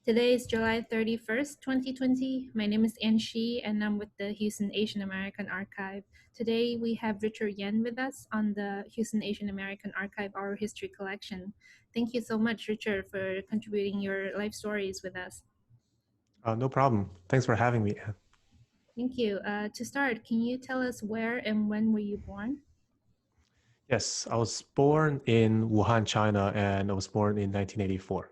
Today is July 31st, 2020. My name is Ann Shi, and I'm with the Houston Asian American Archive. Today, we have Richard Yen with us on the Houston Asian American Archive Oral History Collection. Thank you so much, Richard, for contributing your life stories with us. No problem. Thanks for having me. Thank you. To start, can you tell us where and when were you born? Yes, I was born in Wuhan, China, and I was born in 1984.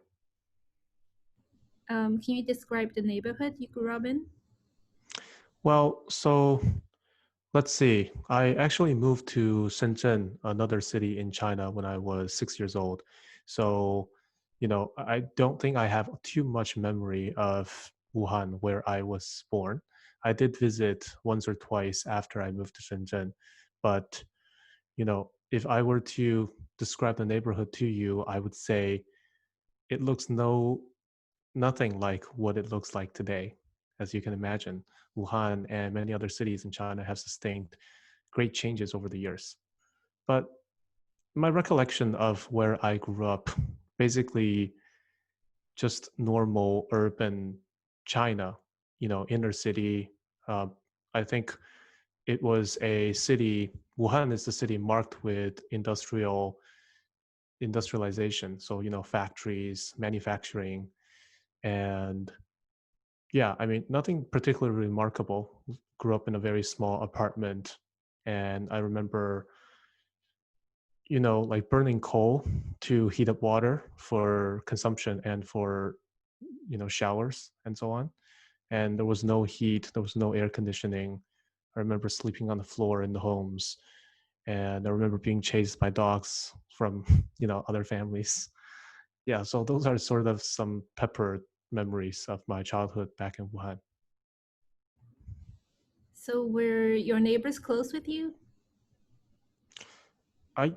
Can you describe the neighborhood you grew up in? Well, so let's see. I actually moved to Shenzhen, another city in China, when I was 6 years old. So, I don't think I have too much memory of Wuhan, where I was born. I did visit once or twice after I moved to Shenzhen, but if I were to describe the neighborhood to you, I would say it looks nothing like what it looks like today. As you can imagine, Wuhan and many other cities in China have sustained great changes over the years. But my recollection of where I grew up, basically just normal urban China, inner city. Uh, I think it was a city. Wuhan is the city marked with industrialization. So factories, manufacturing, and yeah, I mean, nothing particularly remarkable. Grew up in a very small apartment, and I remember, like burning coal to heat up water for consumption and for, showers and so on. And there was no heat, there was no air conditioning. I remember sleeping on the floor in the homes, and I remember being chased by dogs from, other families. Yeah, so those are sort of some peppered memories of my childhood back in Wuhan. So, were your neighbors close with you? I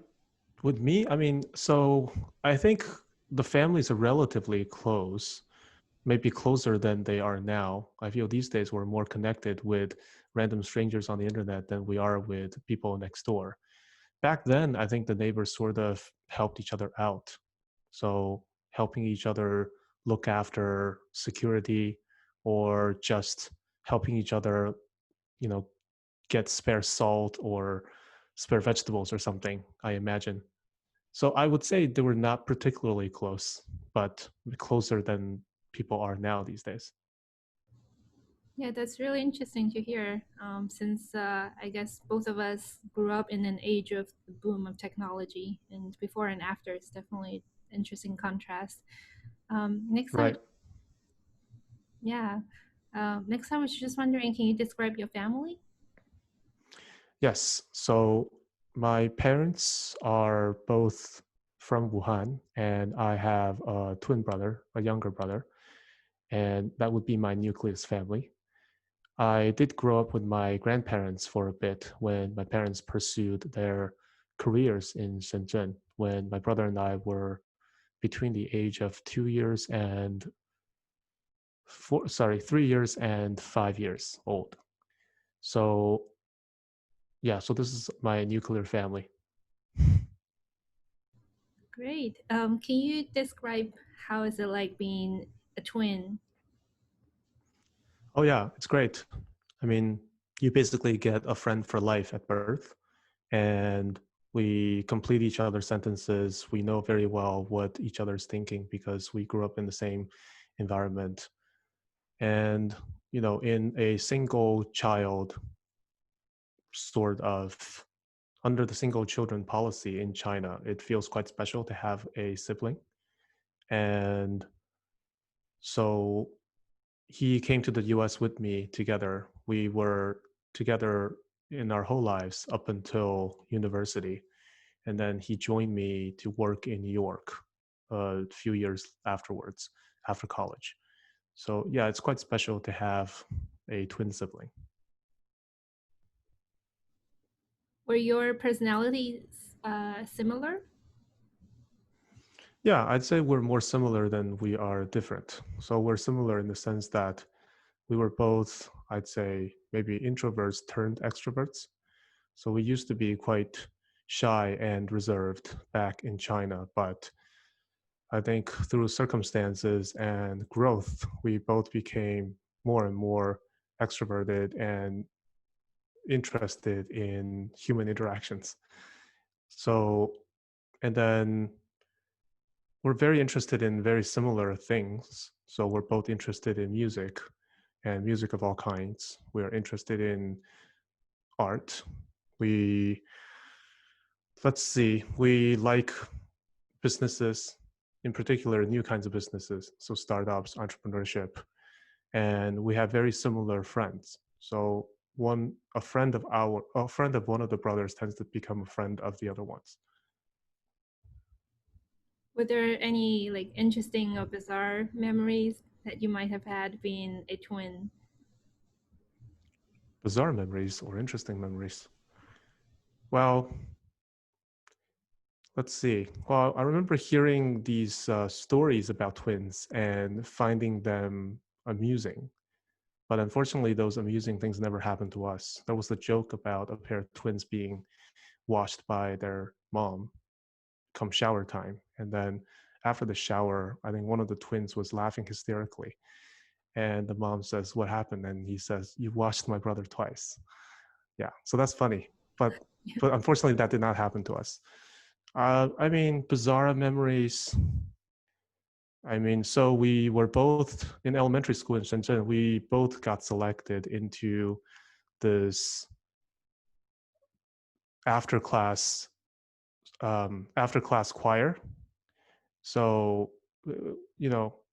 With me, I mean, so I think the families are relatively close, maybe closer than they are now. I feel these days we're more connected with random strangers on the internet than we are with people next door. Back then, I think the neighbors sort of helped each other out. So helping each other look after security or just helping each other, you know, get spare salt or spare vegetables or something, I imagine. So I would say they were not particularly close, but closer than people are now these days. Yeah, that's really interesting to hear. Since I guess both of us grew up in an age of the boom of technology, and before and after, it's definitely interesting contrast. Next, Right. yeah. Next, I was just wondering, can you describe your family? Yes. So my parents are both from Wuhan, and I have a twin brother, a younger brother, and that would be my nucleus family. I did grow up with my grandparents for a bit when my parents pursued their careers in Shenzhen, when my brother and I were between the age of 2 years and 3 years and 5 years old. So yeah, so this is my nuclear family. Great. Can you describe how is it like being a twin? Oh yeah, it's great. I mean, you basically get a friend for life at birth, and we complete each other's sentences. We know very well what each other's thinking because we grew up in the same environment. And, in a single child sort of under the single children policy in China, it feels quite special to have a sibling. And so he came to the US with me together. We were together in our whole lives up until university. And then he joined me to work in New York a few years afterwards, after college. So, yeah, it's quite special to have a twin sibling. Were your personalities similar? Yeah, I'd say we're more similar than we are different. So, we're similar in the sense that we were both, I'd say, maybe introverts turned extroverts. So we used to be quite shy and reserved back in China, but I think through circumstances and growth, we both became more and more extroverted and interested in human interactions. So, and then we're very interested in very similar things. So we're both interested in music and music of all kinds. We're interested in art. We, let's see, we like businesses, in particular, new kinds of businesses. So startups, entrepreneurship, and we have very similar friends. So a friend of one of the brothers tends to become a friend of the other ones. Were there any like interesting or bizarre memories that you might have had being a twin? Bizarre memories or interesting memories. Well, let's see. Well, I remember hearing these stories about twins and finding them amusing. But unfortunately, those amusing things never happened to us. There was a joke about a pair of twins being washed by their mom come shower time. And then after the shower, I think one of the twins was laughing hysterically. And the mom says, "What happened?" And he says, "You washed my brother twice." Yeah, so that's funny. But but unfortunately, that did not happen to us. I mean, bizarre memories. I mean, so we were both in elementary school in Shenzhen. We both got selected into this after class after class choir. So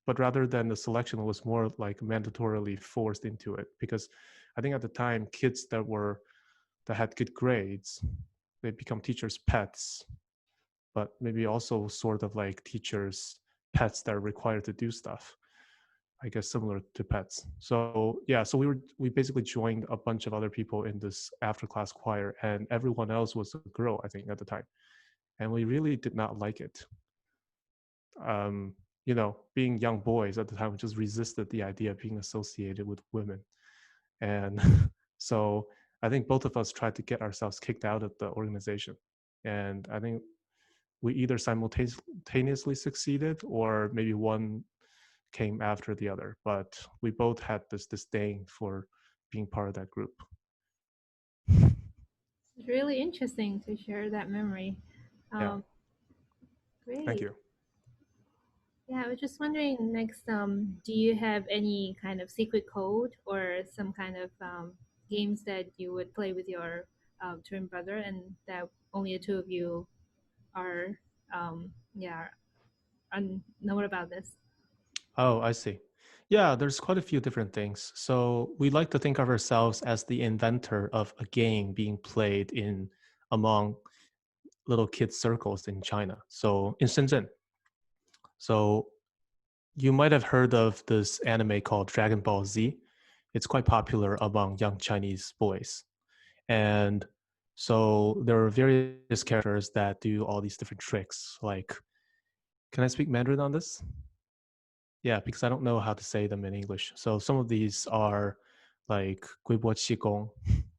but rather than the selection, it was more like mandatorily forced into it because I think at the time kids that had good grades, they become teachers' pets, but maybe also sort of like teachers' pets that are required to do stuff. I guess similar to pets. So yeah, so we basically joined a bunch of other people in this after class choir, and everyone else was a girl, I think, at the time, and we really did not like it. Um, being young boys at the time, we just resisted the idea of being associated with women, and so I think both of us tried to get ourselves kicked out of the organization, and I think we either simultaneously succeeded or maybe one came after the other, but we both had this disdain for being part of that group. It's really interesting to share that memory. Yeah, Um, thank Great. you. Yeah, I was just wondering next, do you have any kind of secret code or some kind of games that you would play with your twin brother and that only the two of you are, yeah, know about this? Oh, I see. Yeah, there's quite a few different things. So we like to think of ourselves as the inventor of a game being played in among little kids circles in China. So in Shenzhen. So you might have heard of this anime called Dragon Ball Z. It's quite popular among young Chinese boys. And so there are various characters that do all these different tricks. Like, can I speak Mandarin on this? Yeah, because I don't know how to say them in English. So some of these are like 龟波气功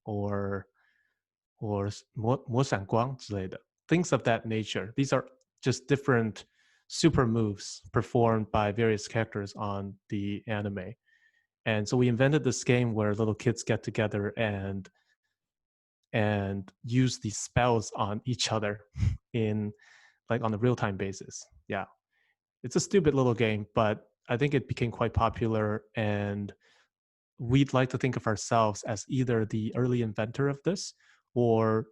or or 魔闪光之类的 things of that nature. These are just different super moves performed by various characters on the anime. And so we invented this game where little kids get together and use these spells on each other in like on a real-time basis. Yeah. It's a stupid little game, but I think it became quite popular, and we'd like to think of ourselves as either the early inventor of this or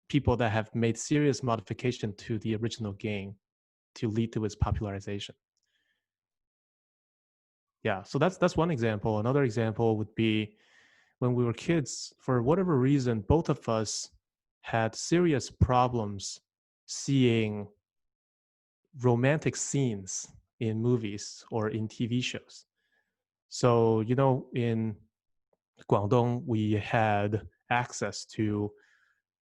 people that have made serious modification to the original game to lead to its popularization. Yeah, so that's one example. Another example would be when we were kids, for whatever reason, both of us had serious problems seeing romantic scenes in movies or in TV shows. So, in Guangdong, we had access to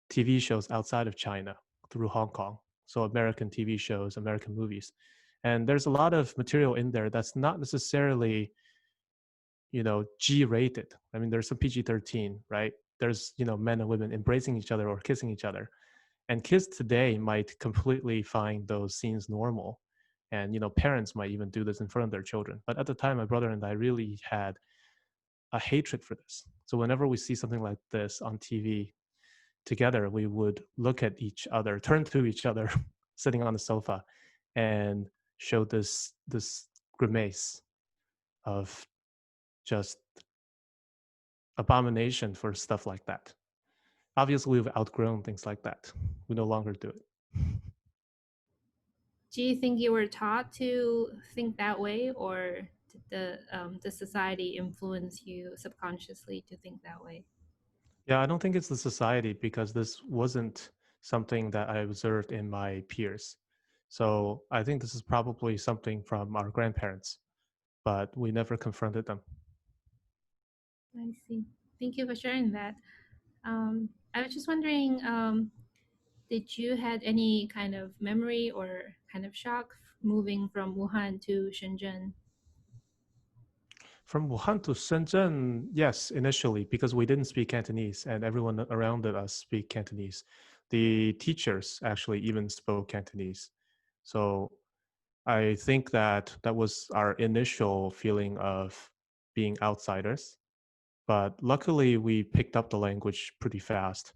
TV shows outside of China through Hong Kong. So, American TV shows, American movies. And there's a lot of material in there that's not necessarily, G rated. I mean, there's some PG-13, right? There's, men and women embracing each other or kissing each other. And kids today might completely find those scenes normal. And parents might even do this in front of their children. But at the time, my brother and I really had a hatred for this. So whenever we see something like this on TV together, we would look at each other, turn to each other, sitting on the sofa, and show this grimace of just abomination for stuff like that. Obviously, we've outgrown things like that. We no longer do it. Do you think you were taught to think that way, or did the society influence you subconsciously to think that way? Yeah, I don't think it's the society because this wasn't something that I observed in my peers. So I think this is probably something from our grandparents, but we never confronted them. I see. Thank you for sharing that. I was just wondering, did you had any kind of memory or kind of shock moving from Wuhan to Shenzhen? From Wuhan to Shenzhen, yes, initially, because we didn't speak Cantonese and everyone around us speak Cantonese. The teachers actually even spoke Cantonese. So I think that that was our initial feeling of being outsiders. But luckily, we picked up the language pretty fast.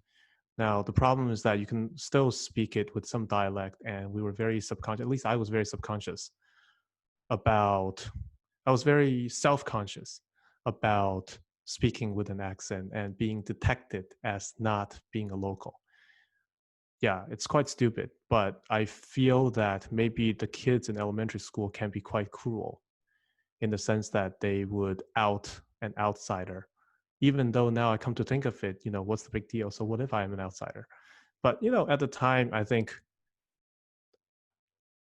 Now, the problem is that you can still speak it with some dialect, and we were very subconscious, at least I was very subconscious about, I was very self conscious about speaking with an accent and being detected as not being a local. Yeah, it's quite stupid, but I feel that maybe the kids in elementary school can be quite cruel in the sense that they would out an outsider. Even though now I come to think of it, what's the big deal? So what if I am an outsider? But at the time, I think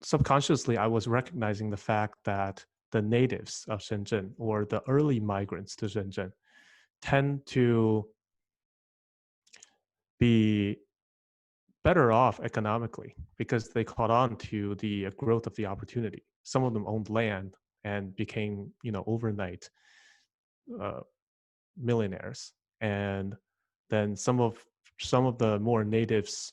subconsciously I was recognizing the fact that the natives of Shenzhen or the early migrants to Shenzhen tend to be better off economically because they caught on to the growth of the opportunity. Some of them owned land and became, overnight uh, millionaires, and then some of the more natives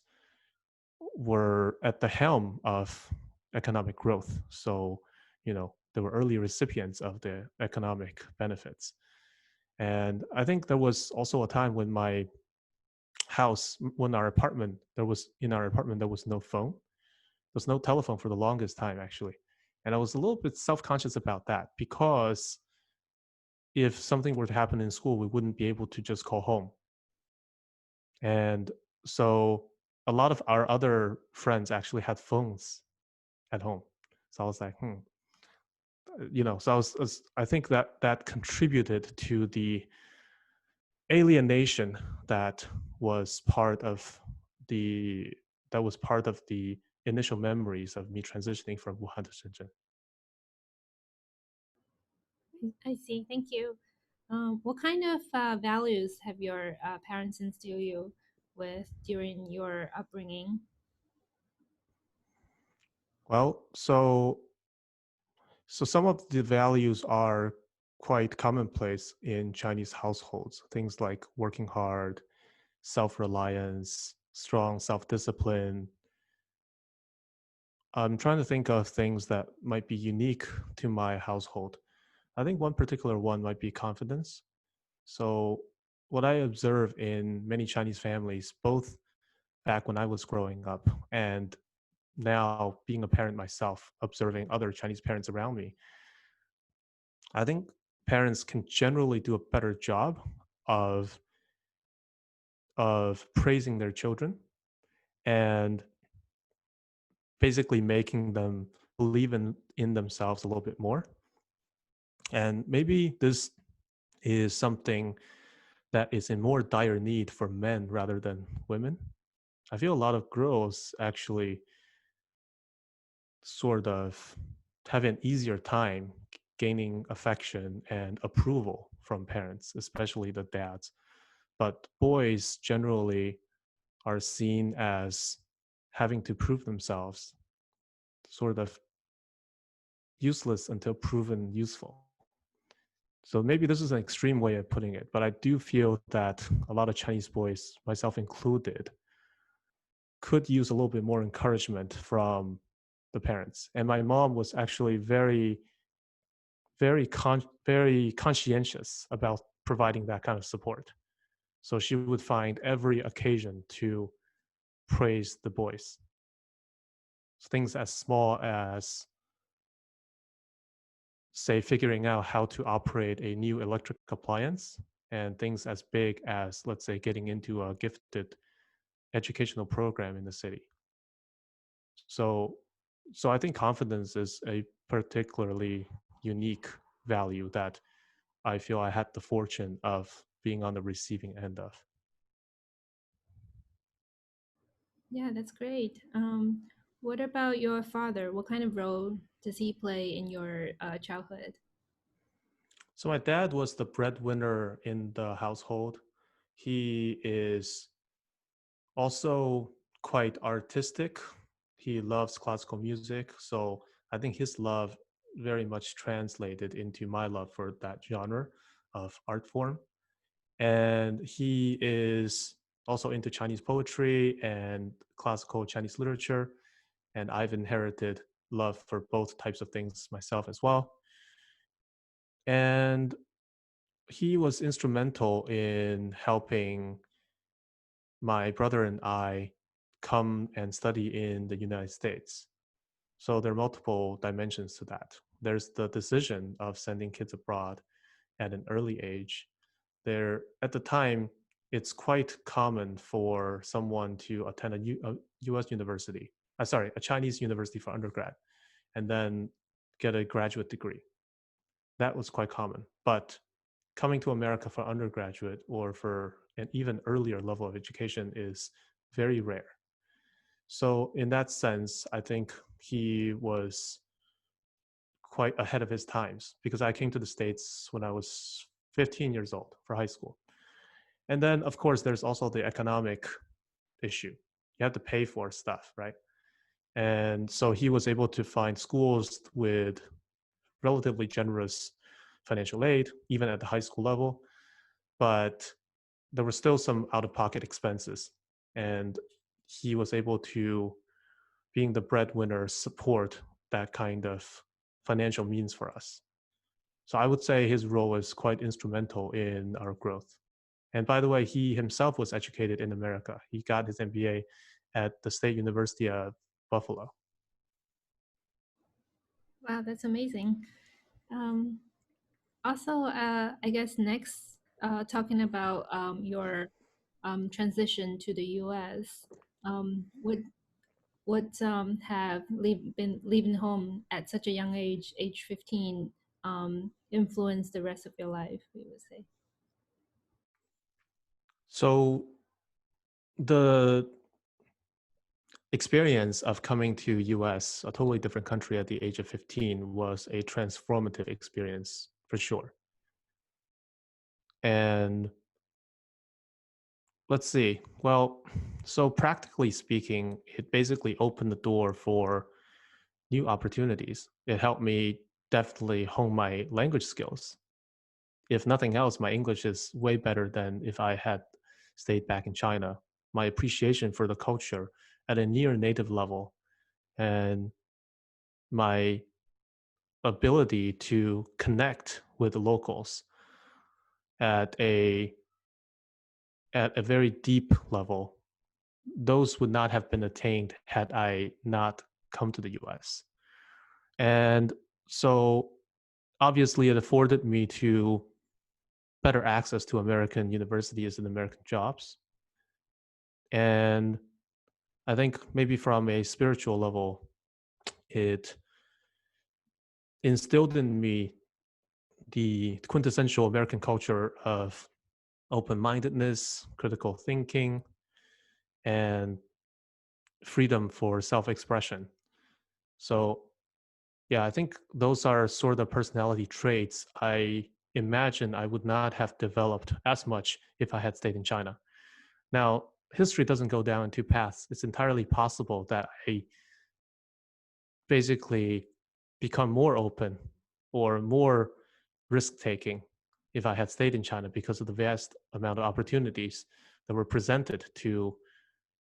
were at the helm of economic growth. So, they were early recipients of the economic benefits. And I think there was also a time when my house, when our apartment, there was no phone. There was no telephone for the longest time, actually. And I was a little bit self conscious about that because if something were to happen in school, we wouldn't be able to just call home. And so a lot of our other friends actually had phones at home. So I was like, so I think that contributed to the alienation that was part of the the initial memories of me transitioning from Wuhan to Shenzhen. I see. Thank you. What kind of values have your parents instilled you with during your upbringing? Well, so some of the values are quite commonplace in Chinese households. Things like working hard, self-reliance, strong self-discipline. I'm trying to think of things that might be unique to my household. I think one particular one might be confidence. So, what I observe in many Chinese families, both back when I was growing up and now being a parent myself, observing other Chinese parents around me, I think parents can generally do a better job of praising their children and basically making them believe in themselves a little bit more. And maybe this is something that is in more dire need for men rather than women. I feel a lot of girls actually sort of have an easier time gaining affection and approval from parents, especially the dads. But boys generally are seen as having to prove themselves, sort of useless until proven useful. So maybe this is an extreme way of putting it, but I do feel that a lot of Chinese boys, myself included, could use a little bit more encouragement from the parents. And my mom was actually very conscientious about providing that kind of support. So she would find every occasion to praise the boys. Things as small as, say, figuring out how to operate a new electric appliance, and things as big as, let's say, getting into a gifted educational program in the city. So, so I think confidence is a particularly unique value that I feel I had the fortune of being on the receiving end of. Yeah, that's great. What about your father? What kind of role does he play in your childhood? So my dad was the breadwinner in the household. He is also quite artistic. He loves classical music. So I think his love very much translated into my love for that genre of art form. And he is also into Chinese poetry and classical Chinese literature. And I've inherited love for both types of things myself as well. And he was instrumental in helping my brother and I come and study in the United States. So there are multiple dimensions to that. There's the decision of sending kids abroad at an early age. There, at the time, it's quite common for someone to attend a U.S. university, sorry, a Chinese university for undergrad, and then get a graduate degree. That was quite common. But coming to America for undergraduate or for an even earlier level of education is very rare. So, in that sense, I think he was quite ahead of his times because I came to the States when I was 15 years old for high school. And then, of course, there's also the economic issue. You have to pay for stuff, right? And so he was able to find schools with relatively generous financial aid, even at the high school level. But there were still some out of pocket expenses. And he was able to, being the breadwinner, support that kind of financial means for us. So I would say his role is quite instrumental in our growth. And by the way, he himself was educated in America. He got his MBA at the State University of Buffalo. Wow, that's amazing. Um, Also, I guess next, talking about your transition to the U.S., what have been leaving home at such a young age, age 15, influenced the rest of your life, we would say? So the experience of coming to US, a totally different country at the age of 15, was a transformative experience for sure. And let's see. Well, so practically speaking, it basically opened the door for new opportunities. It helped me definitely hone my language skills. If nothing else, my English is way better than if I had stayed back in China. My appreciation for the culture at a near native level and my ability to connect with the locals at a at a very deep level, those would not have been attained had I not come to the US. And so obviously it afforded me to better access to American universities and American jobs. And I think maybe from a spiritual level, it instilled in me the quintessential American culture of open mindedness, critical thinking, and freedom for self expression. So, yeah, I think those are sort of personality traits I imagine I would not have developed as much if I had stayed in China. Now, history doesn't go down in two paths. It's entirely possible that I basically become more open or more risk taking if I had stayed in China because of the vast amount of opportunities that were presented to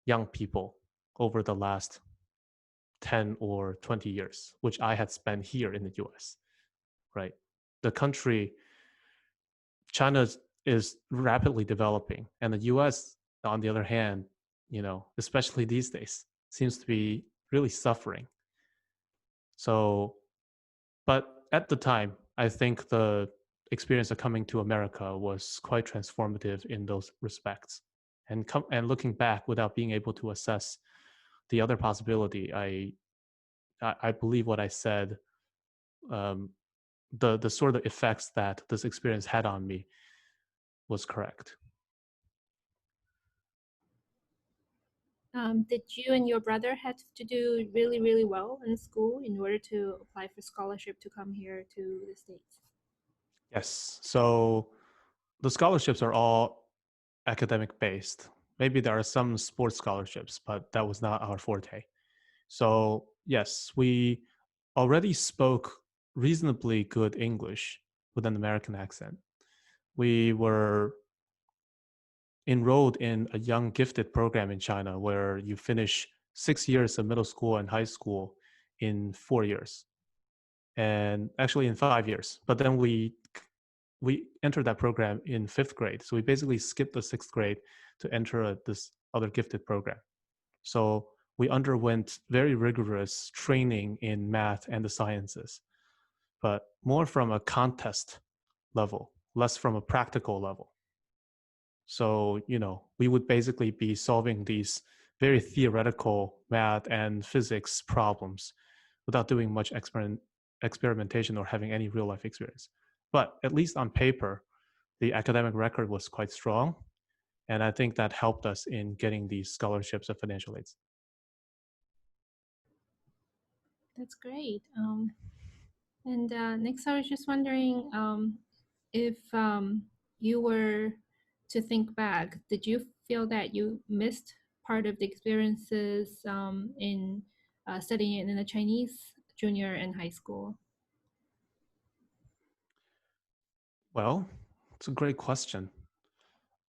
young people over the last 10 or 20 years, which I had spent here in the US, right? The country, China is rapidly developing, and the US, on the other hand, especially these days, seems to be really suffering. So, but at the time, I think the experience of coming to America was quite transformative in those respects. And looking back without being able to assess the other possibility, I believe what I said, um, the sort of effects that this experience had on me was correct. Did you and your brother have to do really, really well in school in order to apply for scholarship to come here to the States? Yes. So the scholarships are all academic based. Maybe there are some sports scholarships, but that was not our forte. So, yes, we already spoke reasonably good English with an American accent. We were enrolled in a young gifted program in China where you finish 6 years of middle school and high school in 4 years, and actually in 5 years. But then we entered that program in fifth grade. So we basically skipped the sixth grade to enter this other gifted program. So we underwent very rigorous training in math and the sciences, but more from a contest level, less from a practical level. So, we would basically be solving these very theoretical math and physics problems without doing much experimentation or having any real life experience. But at least on paper, the academic record was quite strong. And I think that helped us in getting these scholarships and financial aids. That's great. And next, I was just wondering if you were to think back, did you feel that you missed part of the experiences in studying in a Chinese junior and high school? Well, it's a great question.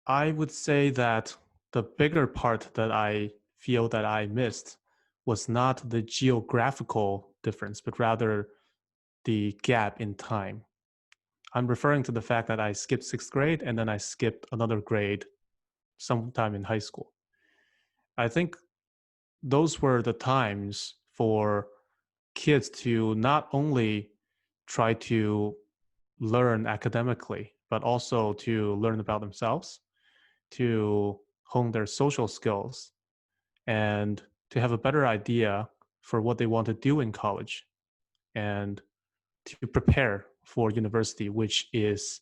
I would say that the bigger part that I feel that I missed was not the geographical difference, but rather the gap in time. I'm referring to the fact that I skipped sixth grade and then I skipped another grade sometime in high school. I think those were the times for kids to not only try to learn academically, but also to learn about themselves, to hone their social skills, and to have a better idea for what they want to do in college and to prepare for university, which is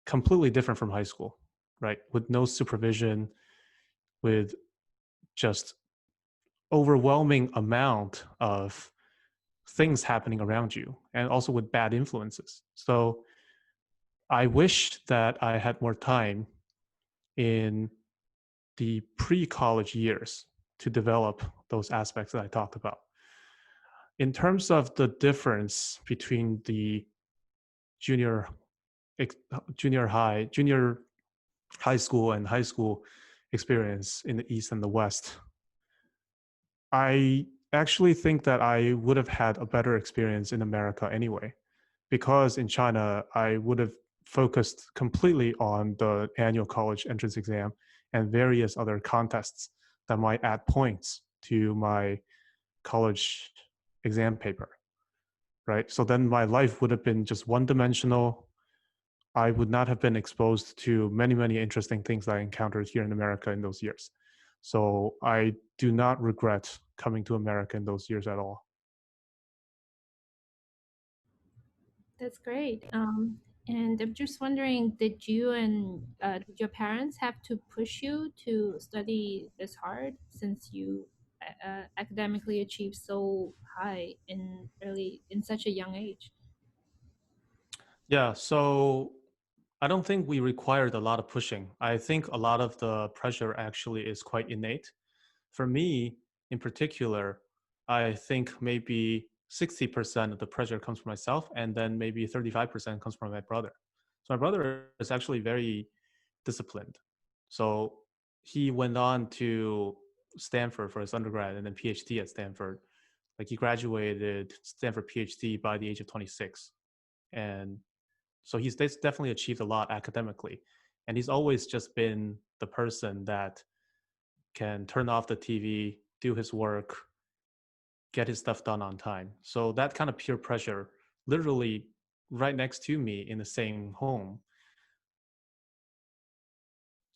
completely different from high school, right? With no supervision, with just overwhelming amount of things happening around you, and also with bad influences. So I wish that I had more time in the pre-college years to develop those aspects that I talked about. In terms of the difference between the junior junior high school and high school experience in the East and the West, I actually think that I would have had a better experience in America anyway, because in China, I would have focused completely on the annual college entrance exam and various other contests that might add points to my college exam paper, right? So then my life would have been just one dimensional. I would not have been exposed to many, many interesting things that I encountered here in America in those years. So I do not regret coming to America in those years at all. That's great. And I'm just wondering, did you and did your parents have to push you to study this hard since you academically achieved so high in such a young age? Yeah, so I don't think we required a lot of pushing. I think a lot of the pressure actually is quite innate. For me, in particular, I think maybe 60% of the pressure comes from myself, and then maybe 35% comes from my brother. So my brother is actually very disciplined. So he went on to Stanford for his undergrad and then PhD at Stanford Like he graduated Stanford PhD by the age of 26. And so he's definitely achieved a lot academically. And he's always just been the person that can turn off the TV, do his work, get his stuff done on time. So that kind of peer pressure, literally right next to me in the same home,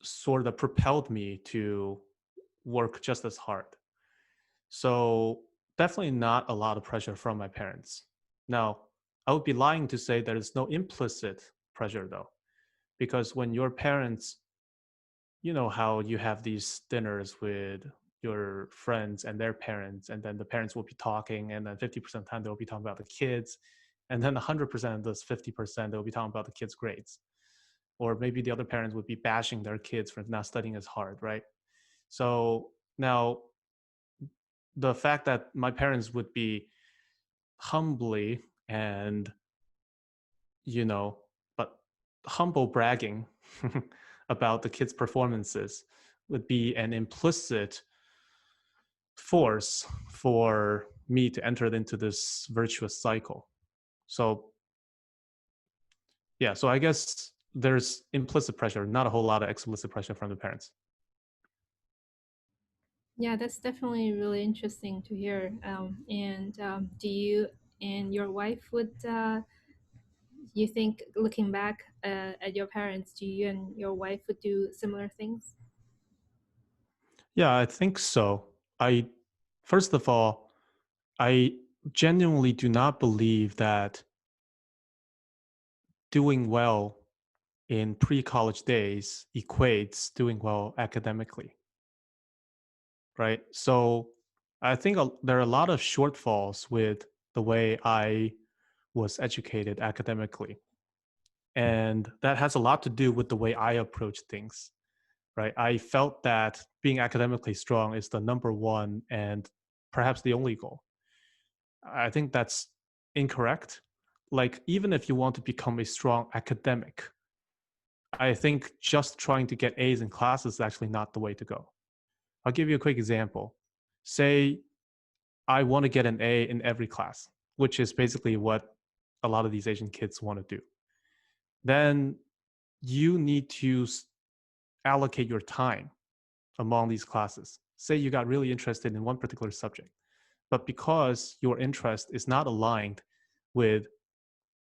sort of propelled me to work just as hard. So definitely not a lot of pressure from my parents. Now, I would be lying to say there is no implicit pressure though, because when your parents, you know how you have these dinners with your friends and their parents, and then the parents will be talking, and then 50% of the time they'll be talking about the kids, and then 100% of this 50% they'll be talking about the kids' grades. Or maybe the other parents would be bashing their kids for not studying as hard, right? So now the fact that my parents would be humbly and, you know, but humble bragging about the kids' performances would be an implicit force for me to enter into this virtuous cycle. So, yeah, so I guess there's implicit pressure, not a whole lot of explicit pressure from the parents. Yeah, that's definitely really interesting to hear. And do you and your wife would you think, looking back at your parents, do you and your wife would do similar things? Yeah, I think so. I, first of all, I genuinely do not believe that doing well in pre-college days equates doing well academically, right? So I think there are a lot of shortfalls with the way I was educated academically. And that has a lot to do with the way I approach things, right? I felt that being academically strong is the number one and perhaps the only goal. I think that's incorrect. Like, even if you want to become a strong academic, I think just trying to get A's in classes is actually not the way to go. I'll give you a quick example. Say I want to get an A in every class, which is basically what a lot of these Asian kids want to do. Then you need to allocate your time among these classes. Say you got really interested in one particular subject, but because your interest is not aligned with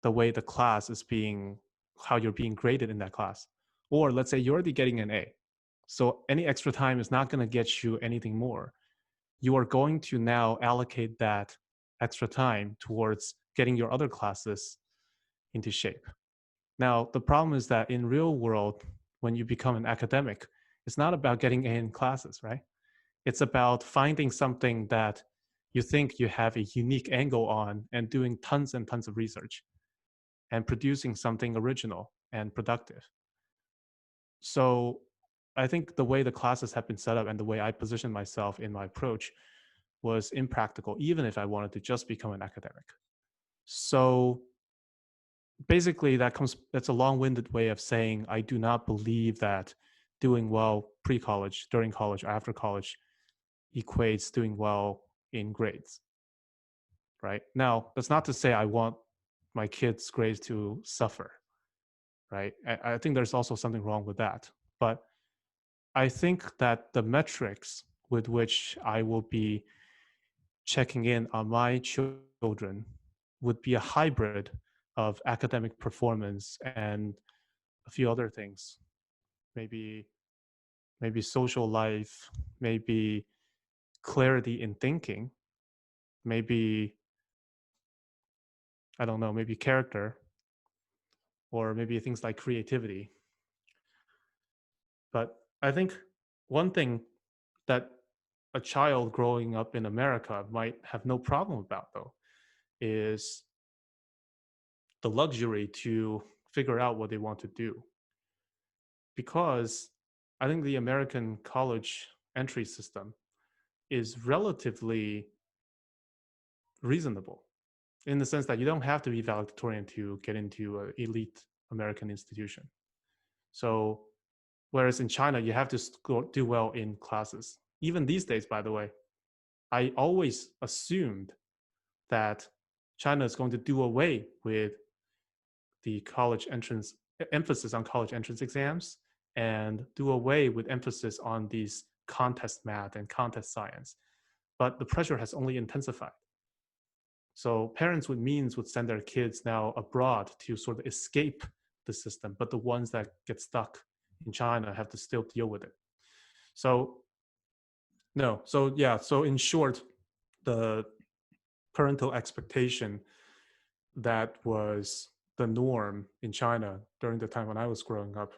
the way the class is being, how you're being graded in that class, or let's say you're already getting an A, so any extra time is not going to get you anything more. You are going to now allocate that extra time towards getting your other classes into shape. Now, the problem is that in real world, when you become an academic, it's not about getting A in classes, right? It's about finding something that you think you have a unique angle on and doing tons and tons of research and producing something original and productive. So I think the way the classes have been set up and the way I positioned myself in my approach was impractical, even if I wanted to just become an academic. So basically that's a long-winded way of saying I do not believe that doing well pre-college, during college, or after college equates doing well in grades. Right? Now, that's not to say I want my kids' grades to suffer. Right? I think there's also something wrong with that. But I think that the metrics with which I will be checking in on my children would be a hybrid of academic performance and a few other things. Maybe maybe social life, maybe clarity in thinking, maybe, I don't know, maybe character, or maybe things like creativity. But I think one thing that a child growing up in America might have no problem about, though, is the luxury to figure out what they want to do. Because I think the American college entry system is relatively reasonable in the sense that you don't have to be valedictorian to get into an elite American institution. So, whereas in China, you have to do well in classes. Even these days, by the way, I always assumed that China is going to do away with the college entrance emphasis on college entrance exams and do away with emphasis on these contest math and contest science. But the pressure has only intensified. So parents with means would send their kids now abroad to sort of escape the system, but the ones that get stuck in China have to still deal with it. So no, so yeah, so in short, the parental expectation that was the norm in China during the time when I was growing up,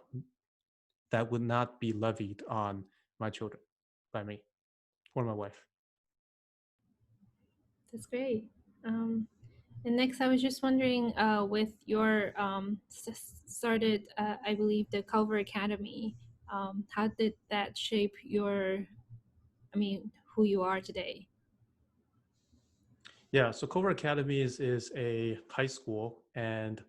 that would not be levied on my children by me or my wife. That's great. Um, and next, I was just wondering, with your started, I believe, the Culver Academy. How did that shape your, I mean, who you are today? Yeah, so Culver Academy is a high school, and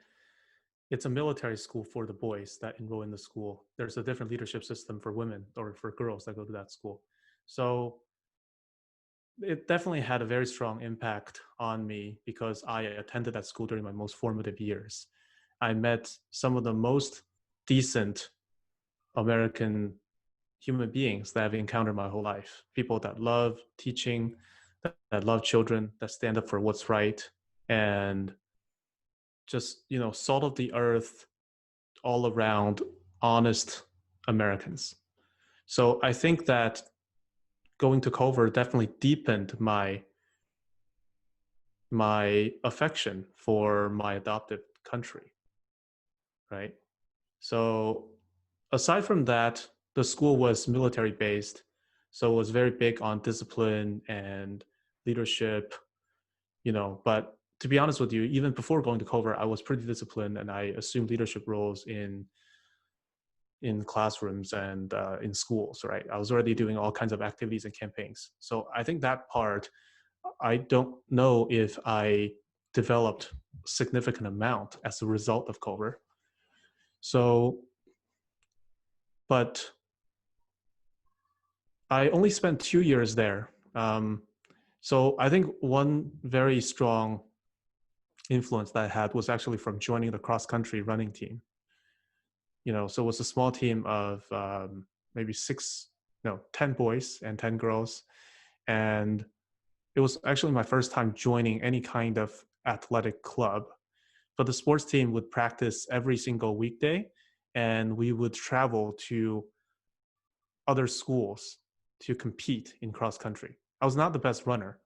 it's a military school for the boys that enroll in the school. There's a different leadership system for women or for girls that go to that school. So it definitely had a very strong impact on me because I attended that school during my most formative years. I met some of the most decent American human beings that I've encountered my whole life. People that love teaching, that love children, that stand up for what's right, and just, salt of the earth, all around honest Americans. So I think that going to Culver definitely deepened my affection for my adopted country, right? So aside from that, the school was military based, so it was very big on discipline and leadership, but to be honest with you, even before going to Culver, I was pretty disciplined and I assumed leadership roles in classrooms and in schools, right? I was already doing all kinds of activities and campaigns. So I think that part, I don't know if I developed a significant amount as a result of Culver. So, but I only spent 2 years there. So I think one very strong influence that I had was actually from joining the cross country running team. So it was a small team of maybe 10 boys and 10 girls. And it was actually my first time joining any kind of athletic club. But the sports team would practice every single weekday, and we would travel to other schools to compete in cross country. I was not the best runner,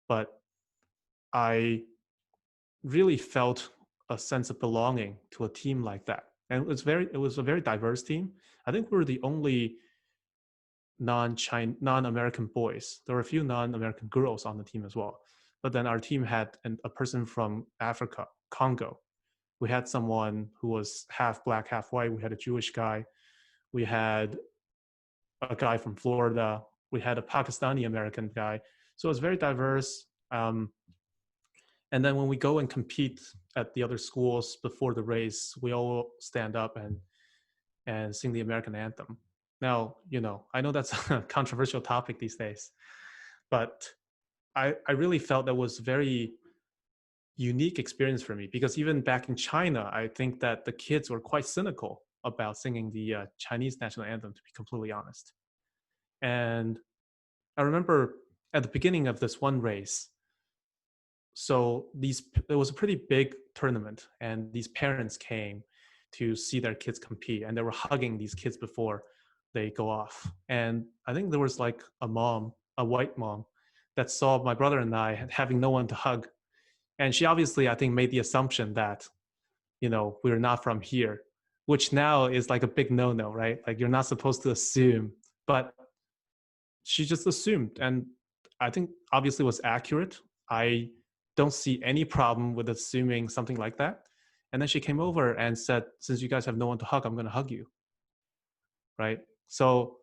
but I really felt a sense of belonging to a team like that. And it was a very diverse team. I think we were the only non-American boys. There were a few non-American girls on the team as well. But then our team had a person from Africa, Congo. We had someone who was half black, half white. We had a Jewish guy. We had a guy from Florida. We had a Pakistani American guy. So it was very diverse. And then when we go and compete at the other schools before the race, we all stand up and sing the American anthem. Now, I know that's a controversial topic these days, but I really felt that was very unique experience for me because even back in China, I think that the kids were quite cynical about singing the Chinese national anthem, to be completely honest. And I remember at the beginning of this one race, so it was a pretty big tournament, and these parents came to see their kids compete, and they were hugging these kids before they go off. And I think there was like a white mom, that saw my brother and I having no one to hug, and she obviously, I think, made the assumption that we're not from here, which now is like a big no-no, right? Like you're not supposed to assume, but she just assumed, and I think obviously was accurate. I don't see any problem with assuming something like that. And then she came over and said, since you guys have no one to hug, I'm going to hug you, right? So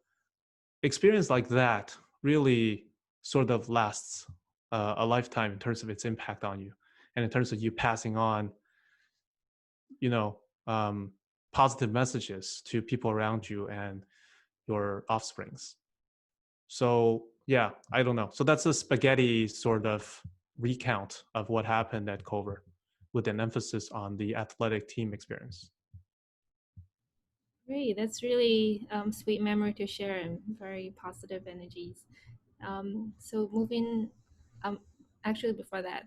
experience like that really sort of lasts a lifetime in terms of its impact on you, and in terms of you passing on you know um, positive messages to people around you and your offsprings. So yeah, I don't know. So that's a spaghetti sort of recount of what happened at Culver with an emphasis on the athletic team experience. Great, that's really sweet memory to share and very positive energies. So moving, um, actually before that,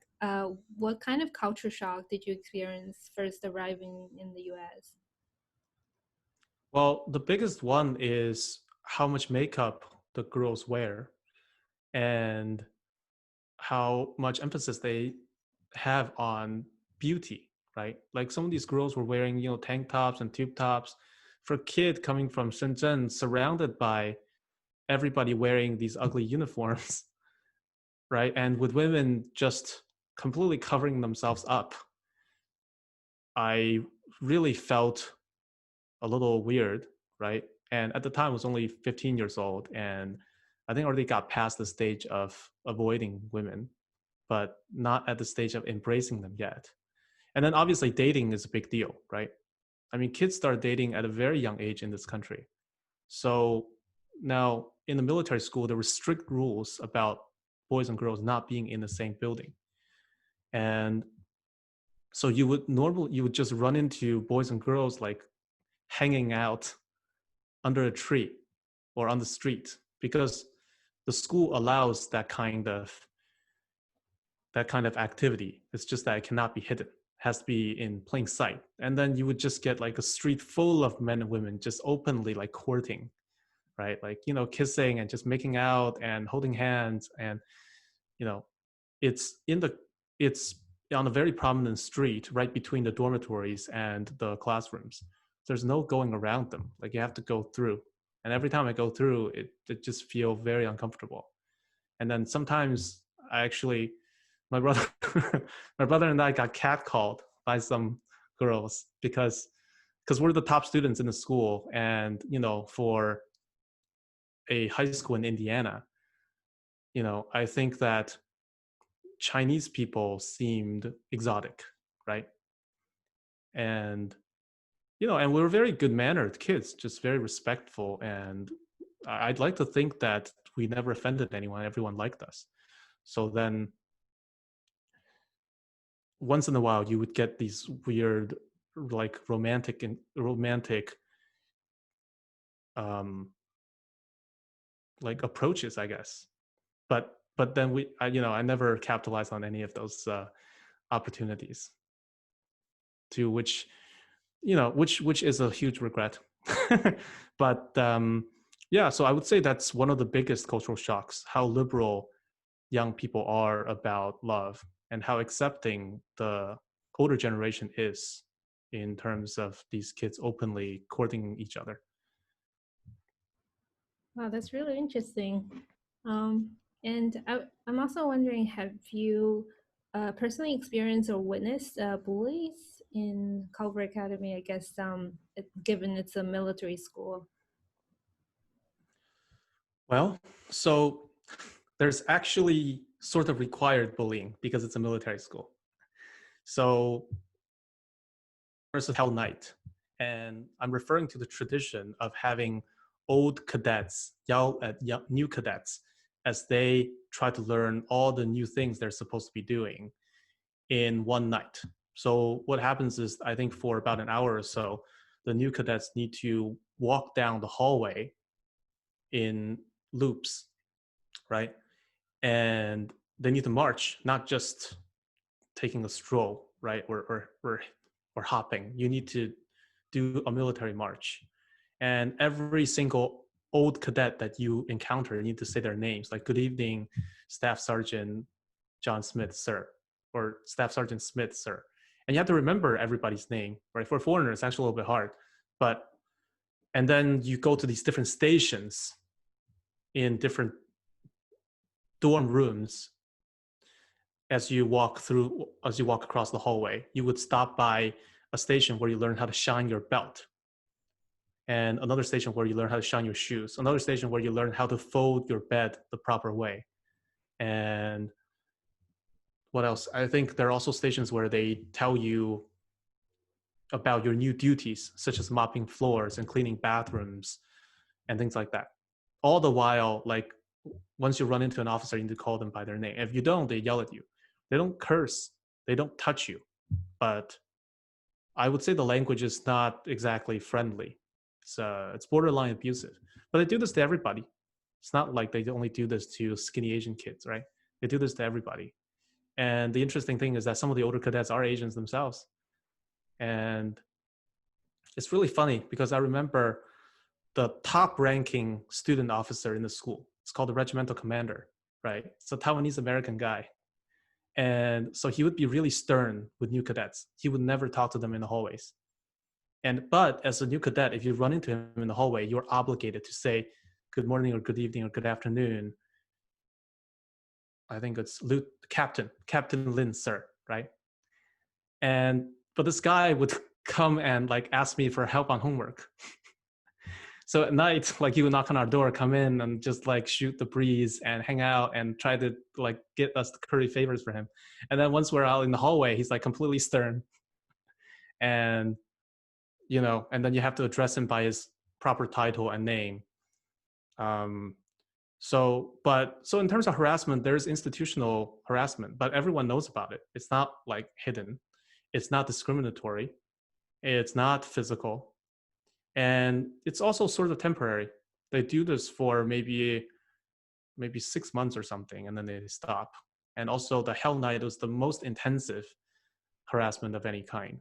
what kind of culture shock did you experience first arriving in the US? Well, the biggest one is how much makeup the girls wear and how much emphasis they have on beauty, right? Like some of these girls were wearing, tank tops and tube tops. For a kid coming from Shenzhen, surrounded by everybody wearing these ugly uniforms, right? And with women just completely covering themselves up, I really felt a little weird, right? And at the time, I was only 15 years old, and I think I already got past the stage of avoiding women, but not at the stage of embracing them yet. And then obviously, dating is a big deal, right? I mean, kids start dating at a very young age in this country. So now in the military school, there were strict rules about boys and girls not being in the same building. And so you would just run into boys and girls like hanging out under a tree or on the street because the school allows that kind of activity. It's just that it cannot be hidden. It has to be in plain sight. And then you would just get like a street full of men and women just openly like courting, right? Like, kissing and just making out and holding hands. And, you know, it's it's on a very prominent street right between the dormitories and the classrooms. There's no going around them. Like you have to go through. And every time I go through, it just feel very uncomfortable. And then sometimes I actually, my brother, my brother and I got catcalled by some girls because we're the top students in the school, and for a high school in Indiana, I think that Chinese people seemed exotic, right? And and we were very good mannered kids, just very respectful, and I'd like to think that we never offended anyone. Everyone liked us. So then once in a while you would get these weird like romantic um like approaches, I guess. But then I never capitalized on any of those opportunities, to which is a huge regret. But yeah, so I would say that's one of the biggest cultural shocks, how liberal young people are about love and how accepting the older generation is in terms of these kids openly courting each other. Wow, that's really interesting. Um, and I'm also wondering, have you personally experienced or witnessed bullies in Culver Academy? I guess given it's a military school. Well, so there's actually sort of required bullying because it's a military school. So first of Hell Night, and I'm referring to the tradition of having old cadets yell at new cadets as they try to learn all the new things they're supposed to be doing in one night. So what happens is, I think for about an hour or so, the new cadets need to walk down the hallway in loops, right? And they need to march, not just taking a stroll, right? Or hopping. You need to do a military march. And every single old cadet that you encounter, you need to say their names, like, good evening, Staff Sergeant John Smith, sir, or Staff Sergeant Smith, sir. And you have to remember everybody's name, right? For a foreigner, it's actually a little bit hard. And then you go to these different stations in different dorm rooms. As you walk across the hallway, you would stop by a station where you learn how to shine your belt, and another station where you learn how to shine your shoes, another station where you learn how to fold your bed the proper way. And what else? I think there are also stations where they tell you about your new duties, such as mopping floors and cleaning bathrooms and things like that. All the while, like, once you run into an officer, you need to call them by their name. If you don't, they yell at you. They don't curse. They don't touch you. But I would say the language is not exactly friendly. It's borderline abusive. But they do this to everybody. It's not like they only do this to skinny Asian kids, right? They do this to everybody. And the interesting thing is that some of the older cadets are Asians themselves. And it's really funny because I remember the top ranking student officer in the school. It's called the regimental commander, right? It's a Taiwanese American guy. And so he would be really stern with new cadets. He would never talk to them in the hallways. But as a new cadet, if you run into him in the hallway, you're obligated to say good morning or good evening or good afternoon. I think it's Captain Lin, sir, right? But this guy would come and like ask me for help on homework. So at night, like he would knock on our door, come in and just like shoot the breeze and hang out and try to like get us to curry favors for him. And then once we're out in the hallway, he's like completely stern. And, and then you have to address him by his proper title and name. So in terms of harassment, there's institutional harassment, but everyone knows about it. It's not like hidden. It's not discriminatory. It's not physical. And it's also sort of temporary. They do this for maybe 6 months or something, and then they stop. And also the Hell Night was the most intensive harassment of any kind.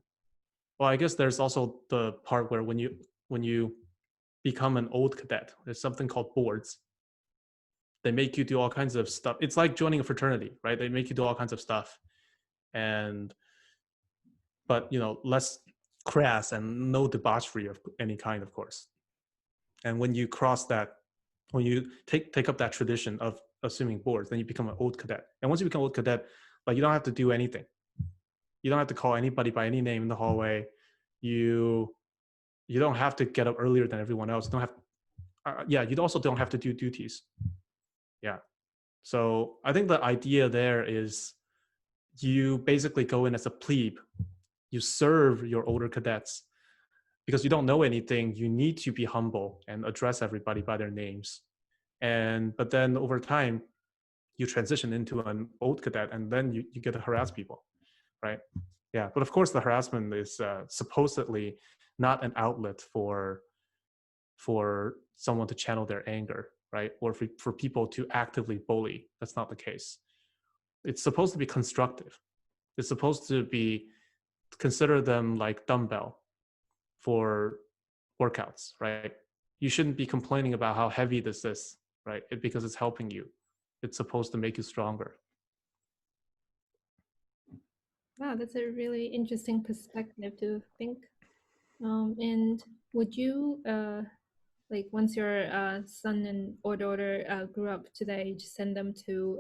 Well, I guess there's also the part where when you become an old cadet, there's something called boards. They make you do all kinds of stuff. It's like joining a fraternity, right? They make you do all kinds of stuff. But less crass and no debauchery of any kind, of course. And when you cross that, when you take up that tradition of assuming boards, then you become an old cadet. And once you become an old cadet, like you don't have to do anything. You don't have to call anybody by any name in the hallway. You don't have to get up earlier than everyone else. You also don't have to do duties. Yeah. So I think the idea there is you basically go in as a plebe. You serve your older cadets because you don't know anything. You need to be humble and address everybody by their names. But then over time, you transition into an old cadet, and then you get to harass people, right? Yeah, but of course the harassment is supposedly not an outlet for someone to channel their anger, right? Or for people to actively bully. That's not the case. It's supposed to be constructive. It's supposed to be, consider them like dumbbell for workouts, right? You shouldn't be complaining about how heavy this is, right? Because it's helping you. It's supposed to make you stronger. Wow, that's a really interesting perspective to think. And would you, like, once your son or daughter grew up today, just send them to,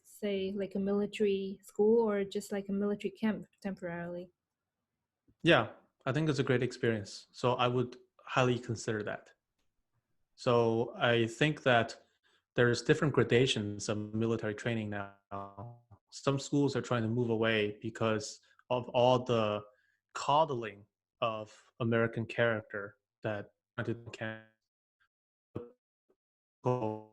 say, like a military school or just like a military camp temporarily? Yeah, I think it's a great experience. So I would highly consider that. So I think that there's different gradations of military training now. Some schools are trying to move away because of all the coddling of American character that can go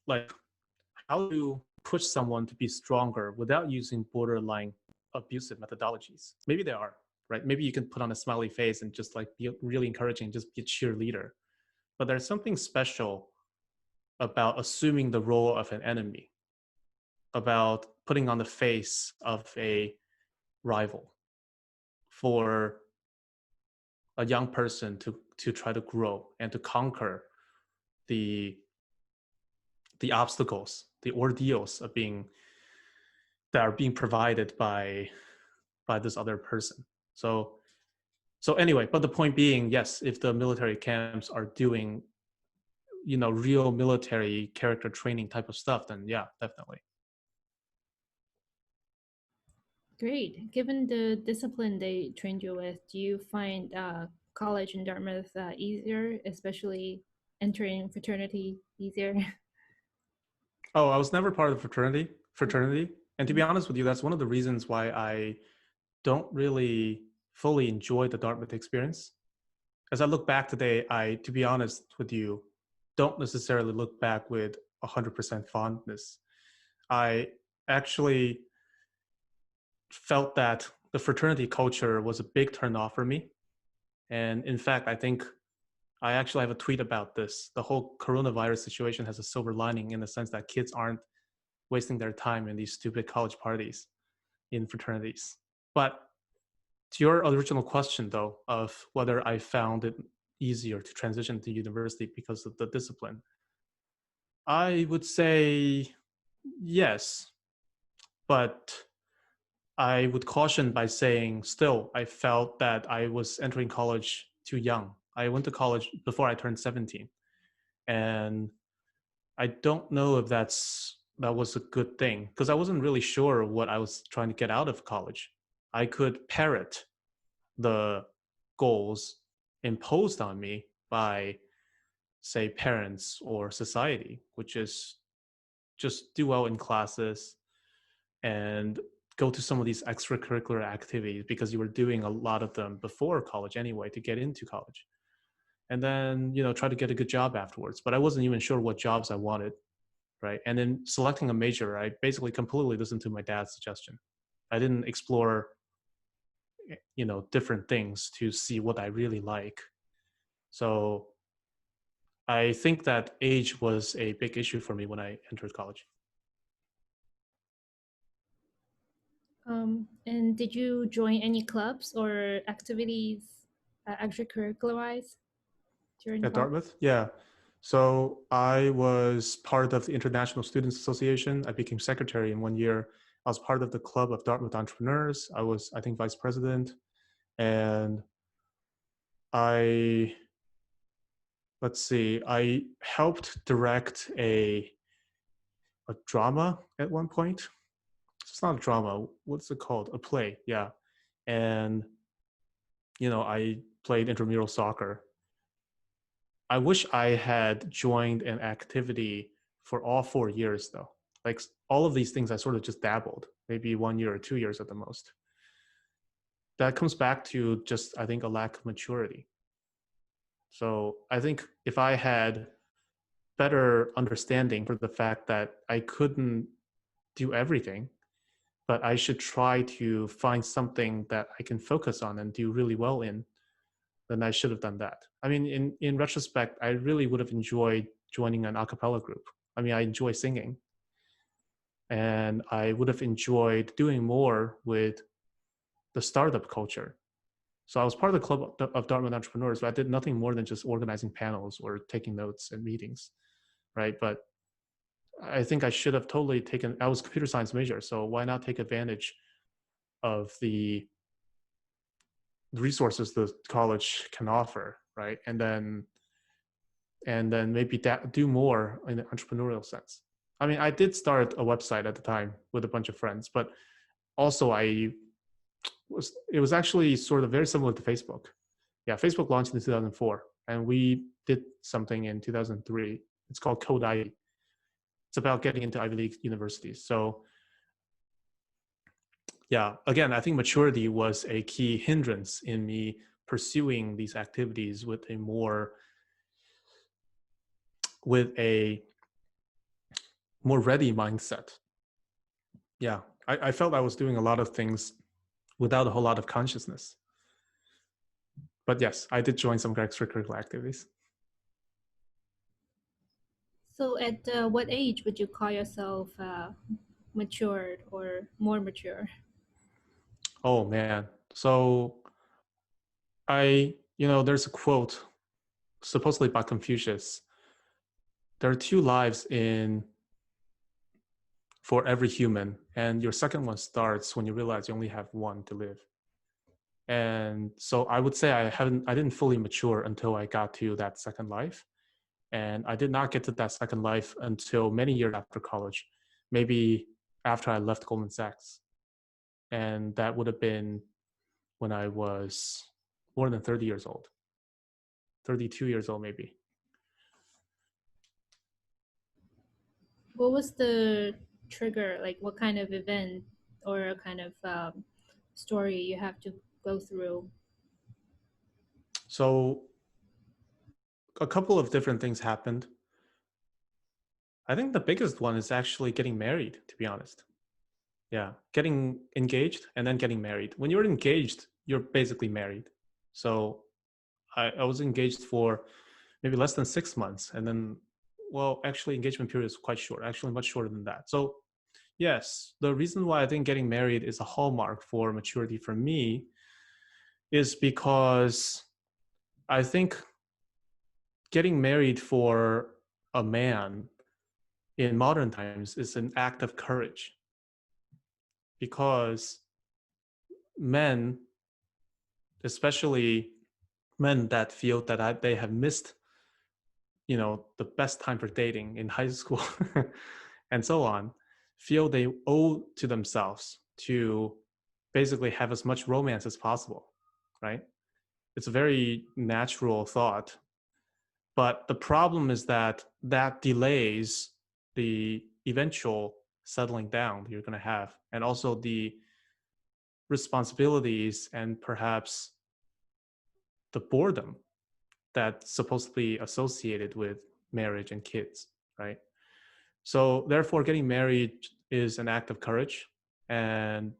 like how to push someone to be stronger without using borderline abusive methodologies. Maybe there are, right? Maybe you can put on a smiley face and just like be really encouraging, just be a cheerleader. But there's something special about assuming the role of an enemy, about putting on the face of a rival for a young person to try to grow and to conquer the obstacles, the ordeals of that are being provided by this other person. So anyway, but the point being, yes, if the military camps are doing real military character training type of stuff, then yeah, definitely. Great. Given the discipline they trained you with, do you find college in Dartmouth easier, especially entering fraternity easier? Oh, I was never part of the fraternity. And to be honest with you, that's one of the reasons why I don't really fully enjoy the Dartmouth experience. as I look back today, to be honest with you, don't necessarily look back with 100% fondness. I actually felt that the fraternity culture was a big turnoff for me. And in fact, I think I actually have a tweet about this. The whole coronavirus situation has a silver lining in the sense that kids aren't wasting their time in these stupid college parties in fraternities. But to your original question, though, of whether I found it easier to transition to university because of the discipline, I would say yes, but I would caution by saying still, I felt that I was entering college too young. I went to college before I turned 17. And I don't know if that was a good thing because I wasn't really sure what I was trying to get out of college. I could parrot the goals imposed on me by, say, parents or society, which is just do well in classes and go to some of these extracurricular activities because you were doing a lot of them before college anyway to get into college. And then, try to get a good job afterwards. But I wasn't even sure what jobs I wanted, right? And then selecting a major, I basically completely listened to my dad's suggestion. I didn't explore, different things to see what I really like. So I think that age was a big issue for me when I entered college. And did you join any clubs or activities, extracurricular wise, during At college? Dartmouth? Yeah. So I was part of the International Students Association. I became secretary in 1 year. I was part of the Club of Dartmouth Entrepreneurs. I was, I think, vice president. And I, let's see, I helped direct a drama at one point. It's not a drama. What's it called? A play. Yeah. And, I played intramural soccer. I wish I had joined an activity for all 4 years, though. Like all of these things, I sort of just dabbled, maybe 1 year or 2 years at the most. That comes back to just, I think, a lack of maturity. So I think if I had better understanding for the fact that I couldn't do everything, but I should try to find something that I can focus on and do really well in, then I should have done that. I mean, in retrospect, I really would have enjoyed joining an a cappella group. I mean, I enjoy singing, and I would have enjoyed doing more with the startup culture. So I was part of the Club of Dartmouth Entrepreneurs, but I did nothing more than just organizing panels or taking notes and meetings, right? But I think I should have totally taken, I was a computer science major, so why not take advantage of the resources the college can offer, right? And then maybe that do more in the entrepreneurial sense. I mean, I did start a website at the time with a bunch of friends, but also it was actually sort of very similar to Facebook. Yeah, Facebook launched in 2004, and we did something in 2003. It's called Code Ivy. It's about getting into Ivy League universities. So yeah, again, I think maturity was a key hindrance in me pursuing these activities with a more ready mindset. Yeah, I felt I was doing a lot of things without a whole lot of consciousness. But yes, I did join some extracurricular activities. So, at what age would you call yourself matured or more mature? Oh man. So there's a quote supposedly by Confucius. There are two lives in for every human, and your second one starts when you realize you only have one to live. And so I would say I didn't fully mature until I got to that second life. And I did not get to that second life until many years after college, maybe after I left Goldman Sachs. And that would have been when I was more than 30 years old, 32 years old, maybe. What was the trigger? Like, what kind of event or kind of story you have to go through? So a couple of different things happened. I think the biggest one is actually getting married, to be honest. Yeah, getting engaged and then getting married. When you're engaged, you're basically married. So I was engaged for maybe less than 6 months. And then, well, actually, engagement period is quite short, actually, much shorter than that. So, yes, the reason why I think getting married is a hallmark for maturity for me is because I think getting married for a man in modern times is an act of courage because men, especially men that feel that they have missed, the best time for dating in high school and so on, feel they owe to themselves to basically have as much romance as possible, right? It's a very natural thought. But the problem is that delays the eventual settling down that you're going to have, and also the responsibilities and perhaps the boredom that's supposed to be associated with marriage and kids, right? So therefore, getting married is an act of courage, and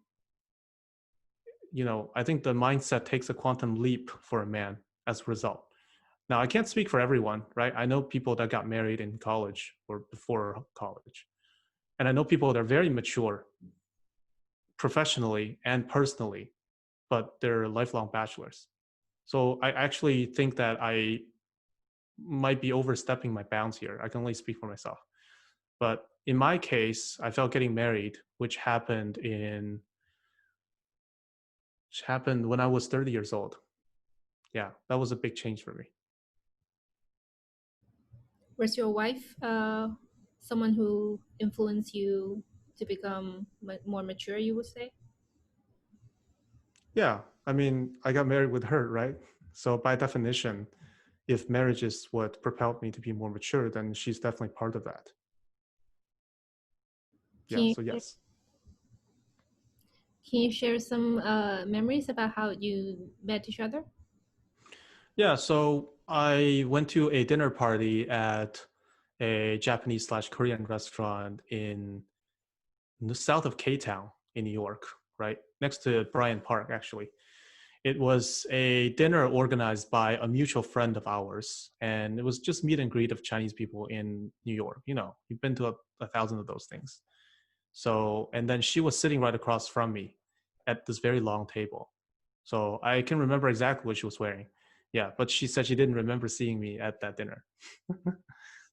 I think the mindset takes a quantum leap for a man as a result. Now, I can't speak for everyone, right? I know people that got married in college or before college, and I know people that are very mature professionally and personally, but they're lifelong bachelors. So I actually think that I might be overstepping my bounds here. I can only speak for myself. But in my case, I felt getting married, which happened when I was 30 years old. Yeah, that was a big change for me. Was your wife someone who influenced you to become more mature, you would say? Yeah, I mean, I got married with her, right? So by definition, if marriage is what propelled me to be more mature, then she's definitely part of that. Can Yeah, you so share, yes. can you share some memories about how you met each other? Yeah, so I went to a dinner party at a Japanese/Korean restaurant in the south of K-Town in New York, right next to Bryant Park, actually. It was a dinner organized by a mutual friend of ours, and it was just meet and greet of Chinese people in New York. You've been to a thousand of those things. So, and then she was sitting right across from me at this very long table. So I can remember exactly what she was wearing. Yeah, but she said she didn't remember seeing me at that dinner.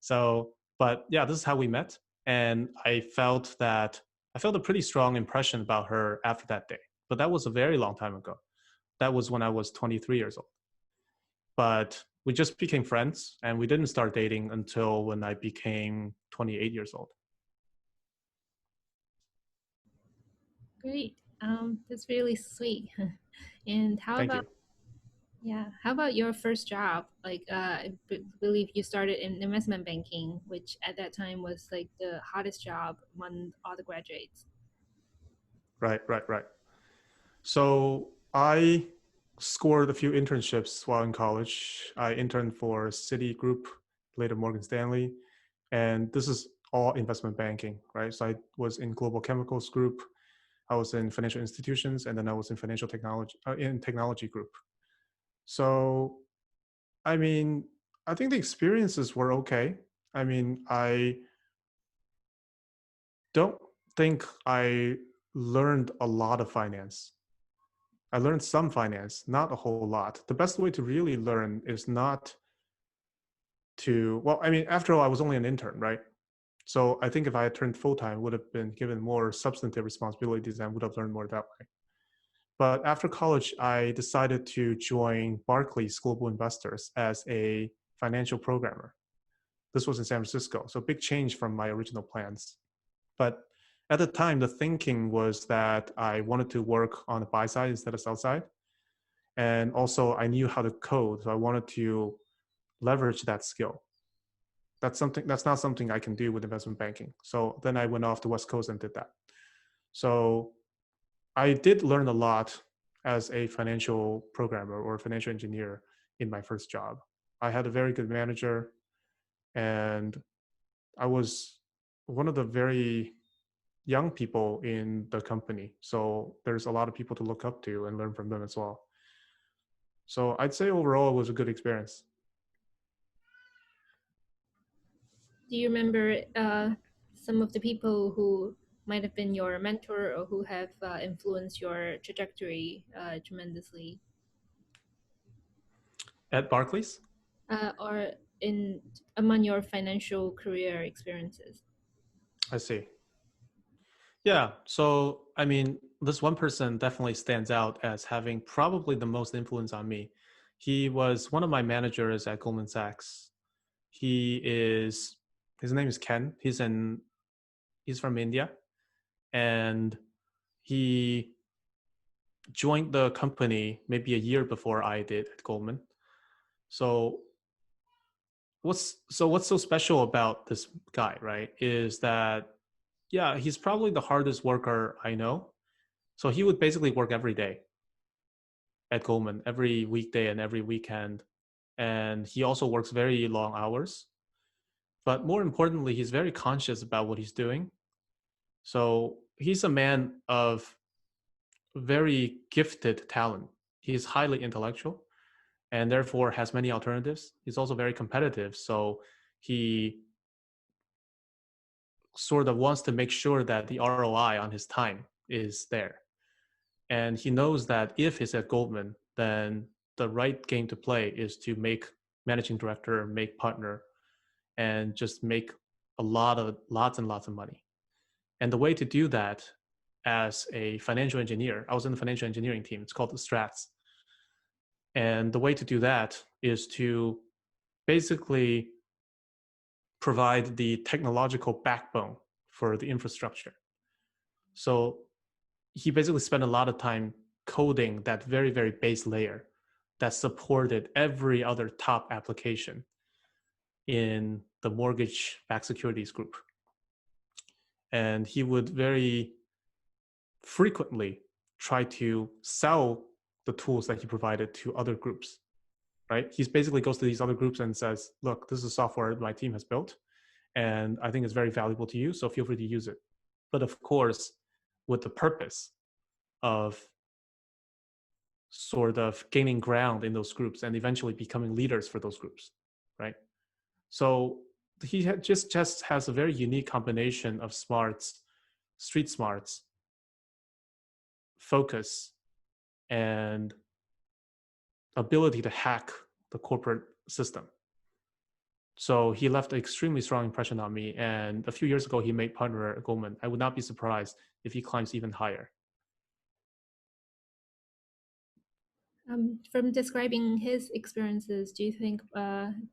So, but yeah, this is how we met. And I felt a pretty strong impression about her after that day. But that was a very long time ago. That was when I was 23 years old. But we just became friends and we didn't start dating until when I became 28 years old. Great. That's really sweet. And how Thank about you. yeah, how about your first job? Like, believe you started in investment banking, which at that time was like the hottest job among all the graduates. Right, right, right. So I scored a few internships while in college. I interned for Citigroup, later Morgan Stanley, and this is all investment banking, right? So I was in Global Chemicals Group, I was in financial institutions, and then I was in financial technology in technology group. So I mean, I think the experiences were okay. I mean, I don't think I learned a lot of finance. I learned some finance, not a whole lot. The best way to really learn is not well, I mean, after all, I was only an intern, right? So I think if I had turned full time, would have been given more substantive responsibilities and would have learned more that way. But after college, I decided to join Barclays Global Investors as a financial programmer. This was in San Francisco, so big change from my original plans. But at the time, the thinking was that I wanted to work on the buy side instead of sell side. And also, I knew how to code, so I wanted to leverage that skill. That's not something I can do with investment banking. So then I went off to West Coast and did that. So I did learn a lot as a financial programmer or financial engineer in my first job. I had a very good manager, and I was one of the very young people in the company. So there's a lot of people to look up to and learn from them as well. So I'd say overall it was a good experience. Do you remember some of the people who might have been your mentor or who have influenced your trajectory tremendously, At Barclays? or in among your financial career experiences? I see. Yeah. So, I mean, this one person definitely stands out as having probably the most influence on me. He was one of my managers at Goldman Sachs. He is, his name is Ken. He's from India, and he joined the company maybe a year before I did at Goldman. So what's so special about this guy, right? Is that yeah, he's probably the hardest worker I know. So he would basically work every day at Goldman, every weekday and every weekend. And he also works very long hours. But more importantly, he's very conscious about what he's doing. So he's a man of very gifted talent. He's highly intellectual and therefore has many alternatives. He's also very competitive. So he sort of wants to make sure that the ROI on his time is there. And he knows that if he's at Goldman, then the right game to play is to make managing director, make partner, and just make lots and lots of money. And the way to do that as a financial engineer, I was in the financial engineering team, it's called the Strats. And the way to do that is to basically provide the technological backbone for the infrastructure. So he basically spent a lot of time coding that very, very base layer that supported every other top application in the mortgage backed securities group. And he would very frequently try to sell the tools that he provided to other groups, right? He basically goes to these other groups and says, look, this is software my team has built, and I think it's very valuable to you, so feel free to use it. But of course, with the purpose of sort of gaining ground in those groups and eventually becoming leaders for those groups, right? So he just has a very unique combination of smarts, street smarts, focus, and ability to hack the corporate system. So he left an extremely strong impression on me. And a few years ago, he made partner at Goldman. I would not be surprised if he climbs even higher. From describing his experiences, do you think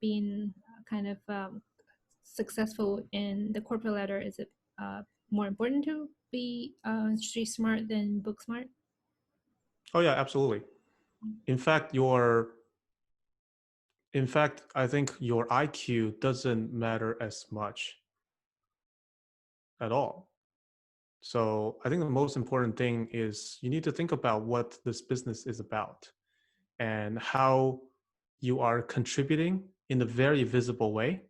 being kind of successful in the corporate ladder is it more important to be street smart than book smart? Oh yeah, absolutely. In fact, I think your IQ doesn't matter as much at all. So I think the most important thing is you need to think about what this business is about and how you are contributing in a very visible way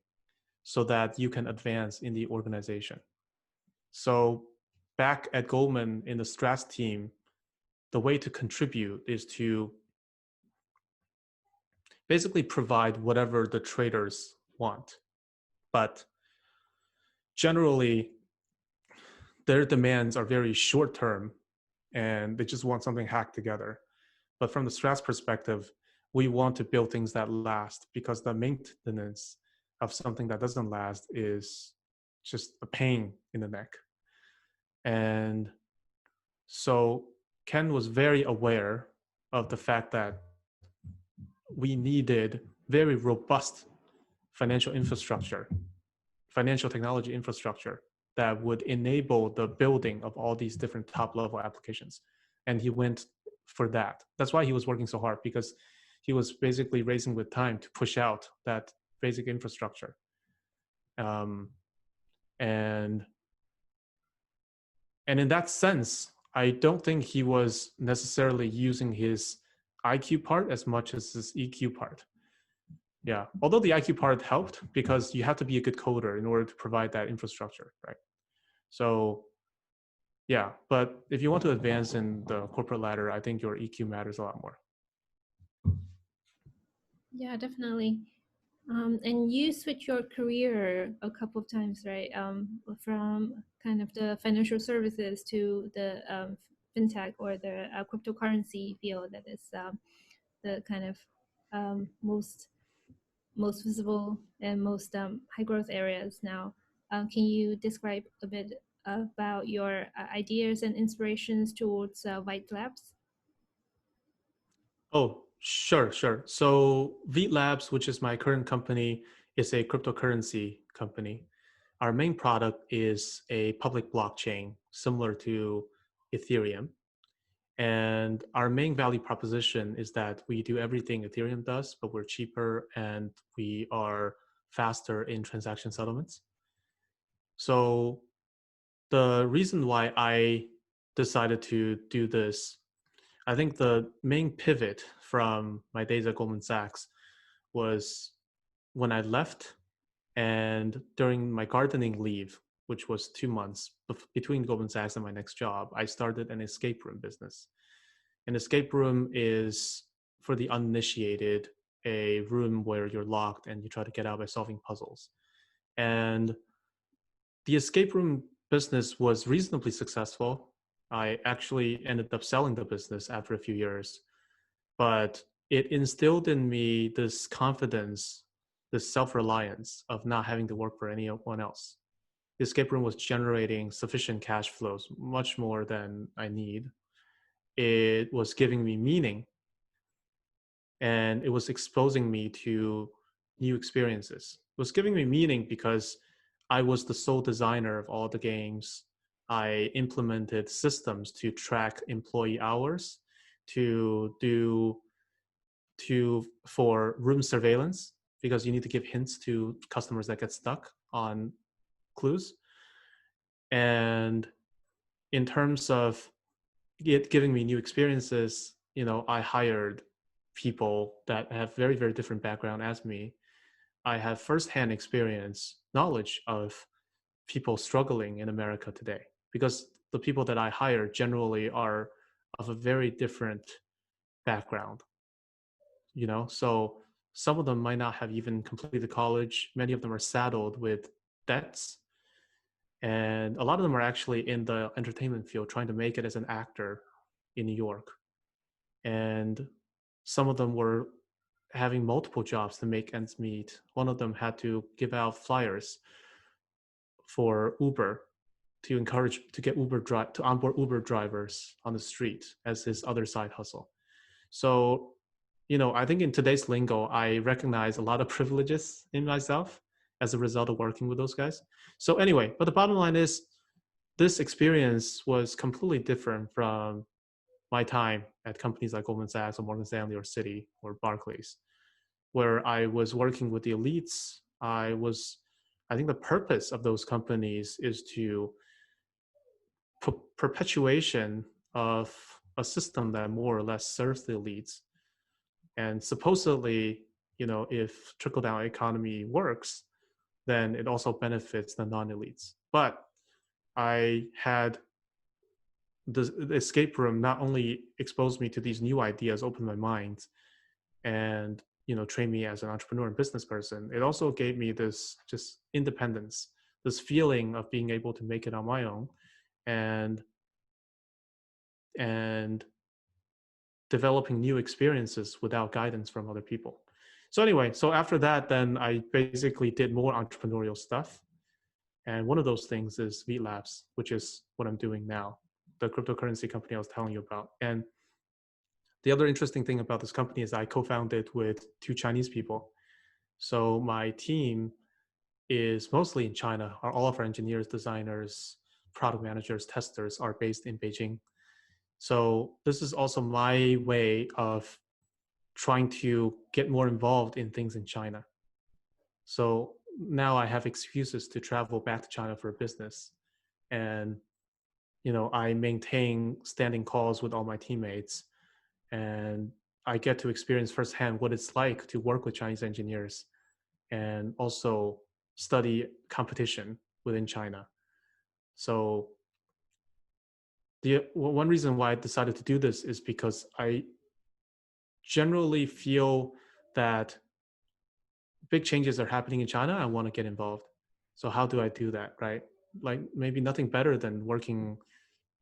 so that you can advance in the organization. So back at Goldman in the Strats team, the way to contribute is to basically provide whatever the traders want. But generally, their demands are very short term and they just want something hacked together. But from the Strats perspective, we want to build things that last because the maintenance of something that doesn't last is just a pain in the neck. And so Ken was very aware of the fact that we needed very robust financial infrastructure, financial technology infrastructure that would enable the building of all these different top level applications. And he went for that. That's why he was working so hard, because he was basically racing with time to push out that basic infrastructure. And in that sense, I don't think he was necessarily using his IQ part as much as his EQ part. Yeah. Although the IQ part helped because you have to be a good coder in order to provide that infrastructure, right? So yeah, but if you want to advance in the corporate ladder, I think your EQ matters a lot more. Yeah, definitely. And you switch your career a couple of times, right? From kind of the financial services to the fintech or the cryptocurrency field that is the kind of most visible and most high growth areas now. Can you describe a bit about your ideas and inspirations towards White Labs? Oh, sure, sure. So Veet Labs, which is my current company, is a cryptocurrency company. Our main product is a public blockchain similar to Ethereum. And our main value proposition is that we do everything Ethereum does, but we're cheaper and we are faster in transaction settlements. So the reason why I decided to do this, I think the main pivot from my days at Goldman Sachs was when I left and during my gardening leave, which was 2 months between Goldman Sachs and my next job, I started an escape room business. An escape room is, for the uninitiated, a room where you're locked and you try to get out by solving puzzles. And the escape room business was reasonably successful. I actually ended up selling the business after a few years, but it instilled in me this confidence, this self-reliance of not having to work for anyone else. The escape room was generating sufficient cash flows, much more than I need. It was giving me meaning, and it was exposing me to new experiences. It was giving me meaning because I was the sole designer of all the games. I implemented systems to track employee hours, to do for room surveillance, because you need to give hints to customers that get stuck on clues. And in terms of it giving me new experiences, I hired people that have very, very different background as me. I have firsthand experience, knowledge of people struggling in America today, because the people that I hire generally are of a very different background, so some of them might not have even completed college. Many of them are saddled with debts, and a lot of them are actually in the entertainment field trying to make it as an actor in New York. And some of them were having multiple jobs to make ends meet. One of them had to give out flyers for Uber to encourage to get to onboard Uber drivers on the street as his other side hustle. So, I think in today's lingo, I recognize a lot of privileges in myself as a result of working with those guys. So anyway, but the bottom line is this experience was completely different from my time at companies like Goldman Sachs or Morgan Stanley or Citi or Barclays, where I was working with the elites. I think the purpose of those companies is to perpetuation of a system that more or less serves the elites. And supposedly, if trickle down economy works, then it also benefits the non-elites. But I had the escape room not only exposed me to these new ideas, opened my mind, and trained me as an entrepreneur and business person. It also gave me this just independence, this feeling of being able to make it on my own, and and developing new experiences without guidance from other people. So anyway, so after that, then I basically did more entrepreneurial stuff. And one of those things is Veet Labs, which is what I'm doing now, the cryptocurrency company I was telling you about. And the other interesting thing about this company is I co-founded with two Chinese people. So my team is mostly in China. All of our engineers, designers, product managers, testers are based in Beijing. So this is also my way of trying to get more involved in things in China. So now I have excuses to travel back to China for business. And, I maintain standing calls with all my teammates. And I get to experience firsthand what it's like to work with Chinese engineers and also study competition within China. So the one reason why I decided to do this is because I generally feel that big changes are happening in China. I want to get involved. So how do I do that, right? Like maybe nothing better than working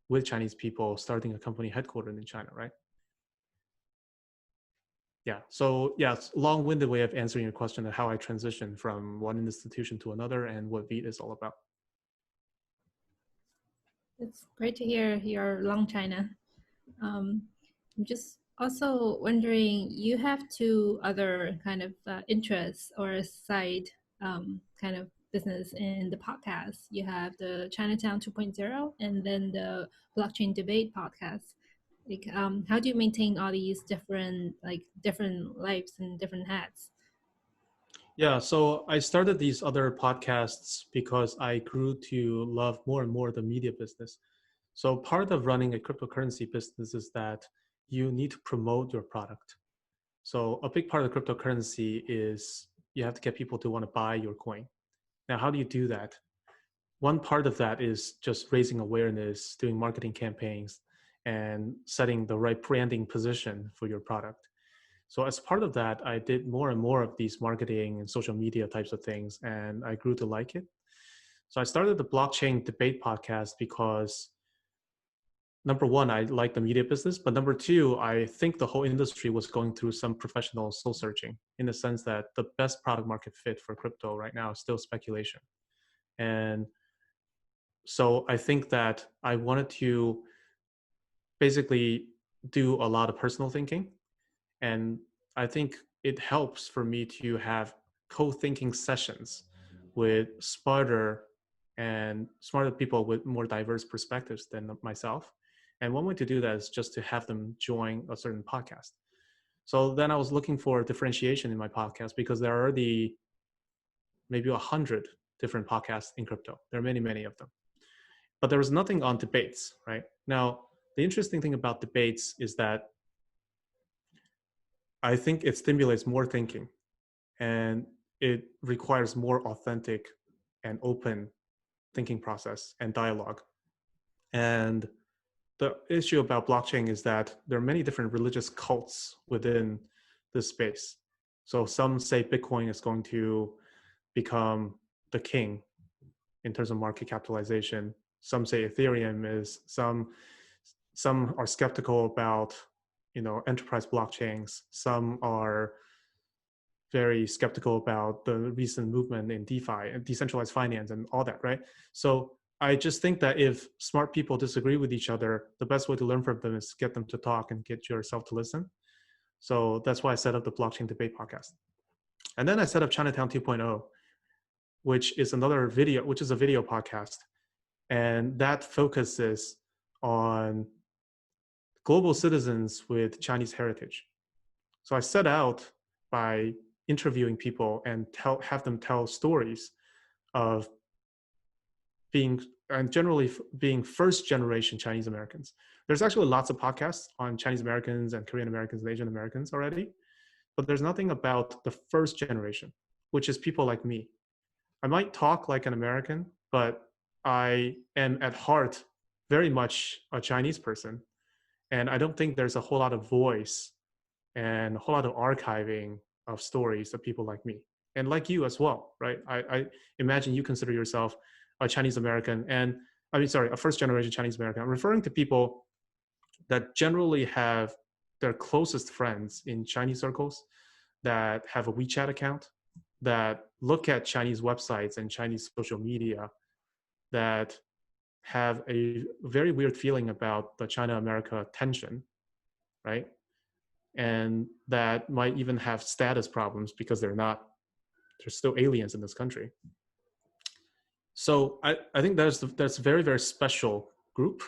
with Chinese people, starting a company headquartered in China, right? Yeah. So yeah, it's a long-winded way of answering your question of how I transitioned from one institution to another and what VEET is all about. It's great to hear your long China. Um, I'm just also wondering, you have two other kind of interests or side kind of business in the podcast. You have the Chinatown 2.0 and then the blockchain debate podcast. Like, how do you maintain all these different lives and different hats? Yeah, so I started these other podcasts because I grew to love more and more the media business. So part of running a cryptocurrency business is that you need to promote your product. So a big part of cryptocurrency is you have to get people to want to buy your coin. Now, how do you do that? One part of that is just raising awareness, doing marketing campaigns, and setting the right branding position for your product. So as part of that, I did more and more of these marketing and social media types of things, and I grew to like it. So I started the blockchain debate podcast because number one, I like the media business, but number two, I think the whole industry was going through some professional soul searching in the sense that the best product market fit for crypto right now is still speculation. And so I think that I wanted to basically do a lot of personal thinking. And I think it helps for me to have co-thinking sessions with smarter people with more diverse perspectives than myself. And one way to do that is just to have them join a certain podcast. So then I was looking for differentiation in my podcast because there are already maybe 100 different podcasts in crypto. There are many, many of them. But there was nothing on debates, right? Now, the interesting thing about debates is that I think it stimulates more thinking and it requires more authentic and open thinking process and dialogue. And the issue about blockchain is that there are many different religious cults within this space. So some say Bitcoin is going to become the king in terms of market capitalization. Some say Ethereum is. Some are skeptical about enterprise blockchains. Some are very skeptical about the recent movement in DeFi and decentralized finance and all that, right? So I just think that if smart people disagree with each other, the best way to learn from them is get them to talk and get yourself to listen. So that's why I set up the blockchain debate podcast. And then I set up Chinatown 2.0, which is a video podcast. And that focuses on global citizens with Chinese heritage. So I set out by interviewing people and have them tell stories of being and generally being first generation Chinese Americans. There's actually lots of podcasts on Chinese Americans and Korean Americans and Asian Americans already, but there's nothing about the first generation, which is people like me. I might talk like an American, but I am at heart very much a Chinese person. And I don't think there's a whole lot of voice and a whole lot of archiving of stories of people like me and like you as well, right? I imagine you consider yourself a Chinese American a first generation Chinese American. I'm referring to people that generally have their closest friends in Chinese circles that have a WeChat account, that look at Chinese websites and Chinese social media, that have a very weird feeling about the China-America tension, right? And that might even have status problems because they're still aliens in this country. So I think that's a very, very special group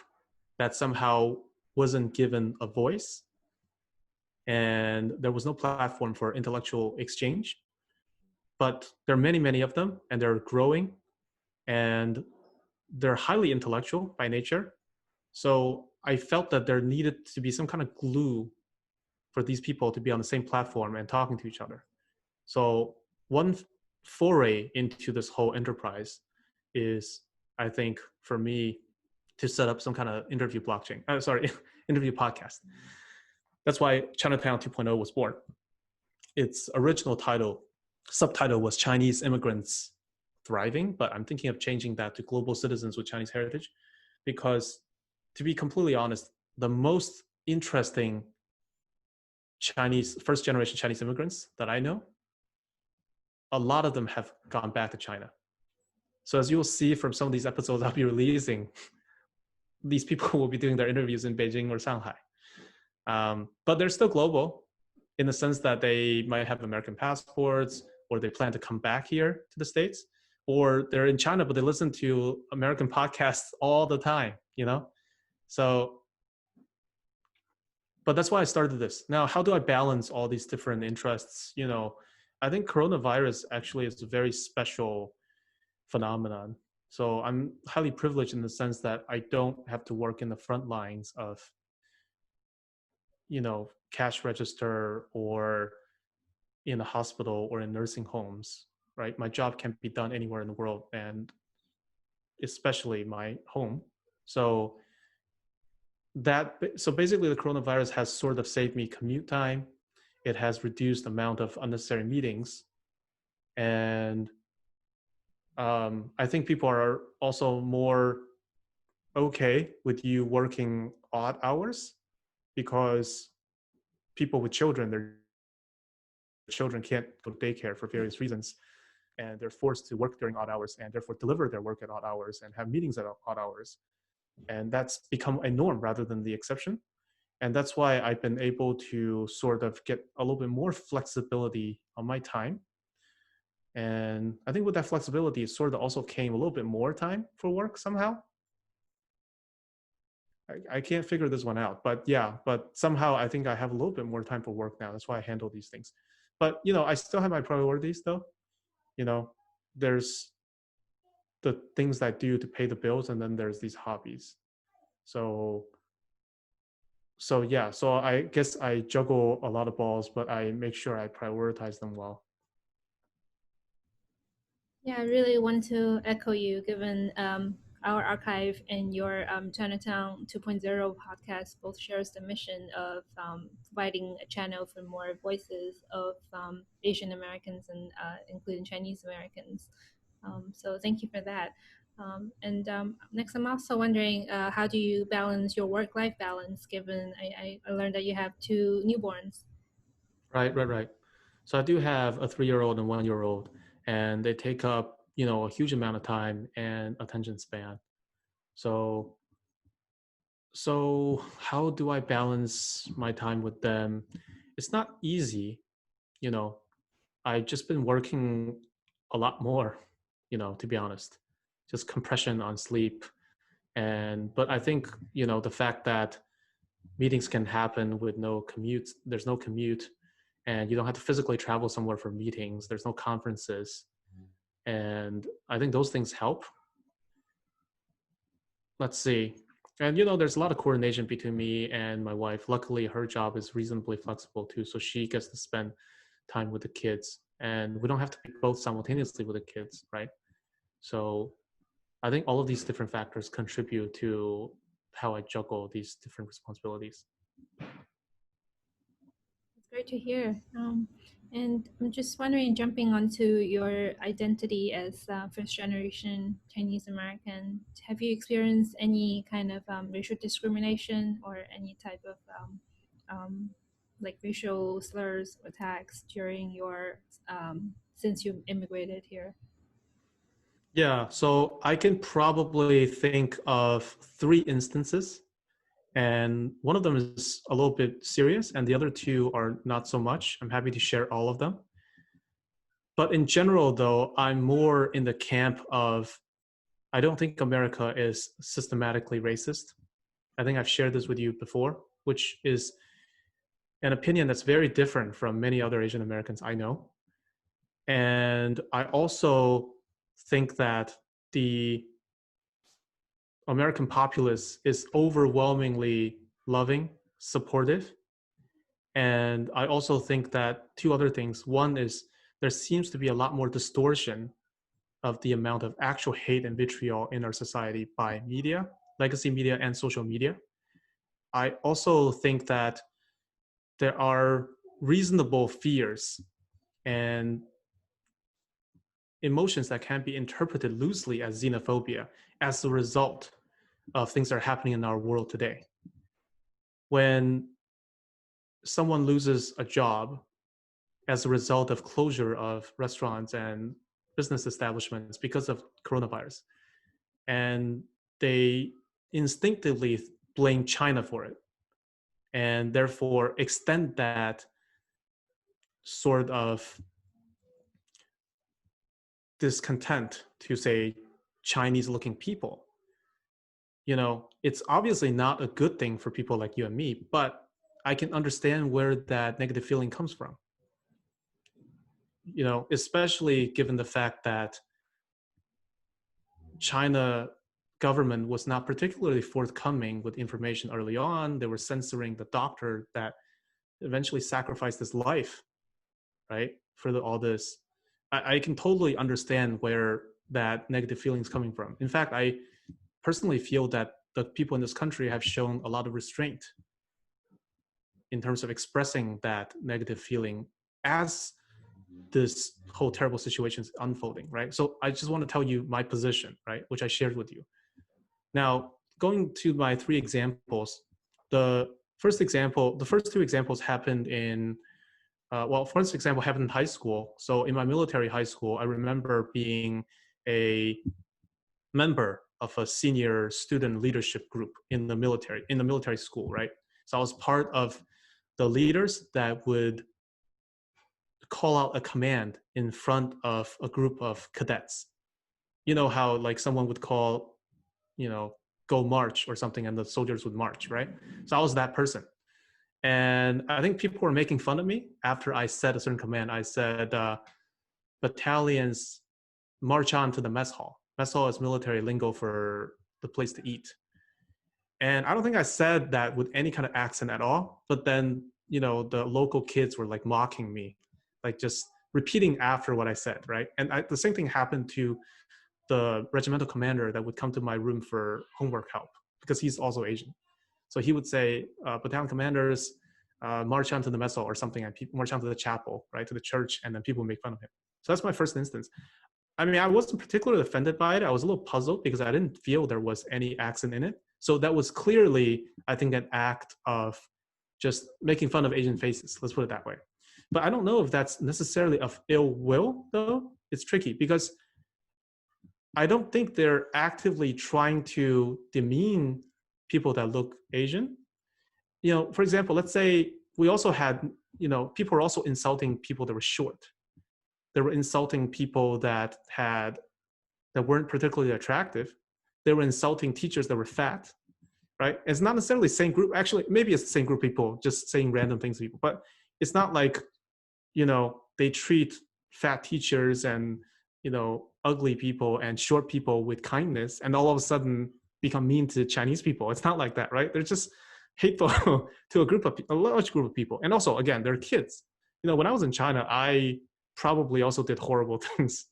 that somehow wasn't given a voice, and there was no platform for intellectual exchange. But there are many, many of them, and they're growing, and they're highly intellectual by nature. So I felt that there needed to be some kind of glue for these people to be on the same platform and talking to each other. So one foray into this whole enterprise is, I think, for me, to set up some kind of interview blockchain. Interview podcast. That's why Chinatown 2.0 was born. Its original subtitle was Chinese Immigrants Thriving, but I'm thinking of changing that to Global Citizens with Chinese Heritage, because to be completely honest, the most interesting first generation Chinese immigrants that I know, a lot of them have gone back to China. So as you will see from some of these episodes I'll be releasing, these people will be doing their interviews in Beijing or Shanghai. But they're still global in the sense that they might have American passports, or they plan to come back here to the States, or they're in China, but they listen to American podcasts all the time, So, but that's why I started this. Now, how do I balance all these different interests? I think coronavirus actually is a very special phenomenon. So I'm highly privileged in the sense that I don't have to work in the front lines of, cash register or in a hospital or in nursing homes, right? My job can be done anywhere in the world, and especially my home. So basically the coronavirus has sort of saved me commute time. It has reduced the amount of unnecessary meetings. And I think people are also more okay with you working odd hours, because people with children, their children can't go to daycare for various reasons, and they're forced to work during odd hours and therefore deliver their work at odd hours and have meetings at odd hours. And that's become a norm rather than the exception. And that's why I've been able to sort of get a little bit more flexibility on my time. And I think with that flexibility, it sort of also came a little bit more time for work somehow. I can't figure this one out, but somehow I think I have a little bit more time for work now. That's why I handle these things. But, I still have my priorities though. There's the things that I do to pay the bills, and then there's these hobbies. So I guess I juggle a lot of balls, but I make sure I prioritize them well. Yeah, I really want to echo you, given our archive and your Chinatown 2.0 podcast both shares the mission of providing a channel for more voices of Asian Americans and including Chinese Americans. So thank you for that. Next, I'm also wondering, how do you balance your work-life balance, given I learned that you have 2 newborns? Right. So I do have a 3-year-old and 1-year-old, and they take up, a huge amount of time and attention span. So how do I balance my time with them? It's not easy. I've just been working a lot more, to be honest, just compression on sleep. But I think, the fact that meetings can happen with there's no commute, and you don't have to physically travel somewhere for meetings. There's no conferences. And I think those things help. Let's see. And, there's a lot of coordination between me and my wife. Luckily, her job is reasonably flexible too. So she gets to spend time with the kids, and we don't have to be both simultaneously with the kids, right? So I think all of these different factors contribute to how I juggle these different responsibilities. It's great to hear. And I'm just wondering, jumping onto your identity as first generation Chinese American, have you experienced any kind of racial discrimination or any type of like racial slurs or attacks during your since you immigrated here? Yeah, so I can probably think of 3 instances, and one of them is a little bit serious, and the other 2 are not so much. I'm happy to share all of them. But in general, though, I'm more in the camp of, I don't think America is systematically racist. I think I've shared this with you before, which is an opinion that's very different from many other Asian Americans I know. And I also think that the American populace is overwhelmingly loving, supportive, And I also think that two other things. One is there seems to be a lot more distortion of the amount of actual hate and vitriol in our society by media, legacy media, and social media. I also think that there are reasonable fears and emotions that can be interpreted loosely as xenophobia as a result of things that are happening in our world today. When someone loses a job as a result of closure of restaurants and business establishments because of coronavirus, and they instinctively blame China for it, and therefore extend that sort of discontent to, say, Chinese looking people. It's obviously not a good thing for people like you and me, but I can understand where that negative feeling comes from. Especially given the fact that China government was not particularly forthcoming with information early on. They were censoring the doctor that eventually sacrificed his life, right, for all this. I can totally understand where that negative feeling is coming from. In fact, I personally feel that the people in this country have shown a lot of restraint in terms of expressing that negative feeling as this whole terrible situation is unfolding, right? So I just want to tell you my position, right, which I shared with you. Now, going to my three examples, the first two examples happened in, first example happened in high school. So in my military high school, I remember being a member of a senior student leadership group in the military school, right? So I was part of the leaders that would call out a command in front of a group of cadets. You know how like someone would call, go march or something, and the soldiers would march, right? So I was that person. And I think people were making fun of me after I said a certain command. I said, battalions march on to the mess hall. Mess hall is military lingo for the place to eat. And I don't think I said that with any kind of accent at all. But then, the local kids were like mocking me, like just repeating after what I said, right? And the same thing happened to the regimental commander that would come to my room for homework help, because he's also Asian. So he would say, battalion commanders, march onto the mess hall or something, and people march onto the chapel, right, to the church, and then people would make fun of him. So that's my first instance. I mean, I wasn't particularly offended by it. I was a little puzzled because I didn't feel there was any accent in it. So that was clearly, I think, an act of just making fun of Asian faces. Let's put it that way. But I don't know if that's necessarily of ill will, though. It's tricky because I don't think they're actively trying to demean people that look Asian. For example, let's say we also had, people were also insulting people that were short. They were insulting people that weren't particularly attractive. They were insulting teachers that were fat, right? It's not necessarily the same group. Actually, maybe it's the same group of people just saying random things to people, but it's not like, they treat fat teachers and, ugly people and short people with kindness and all of a sudden become mean to Chinese people. It's not like that, right? They're just hateful to a large group of people. And also, again, they're kids. When I was in China, I probably also did horrible things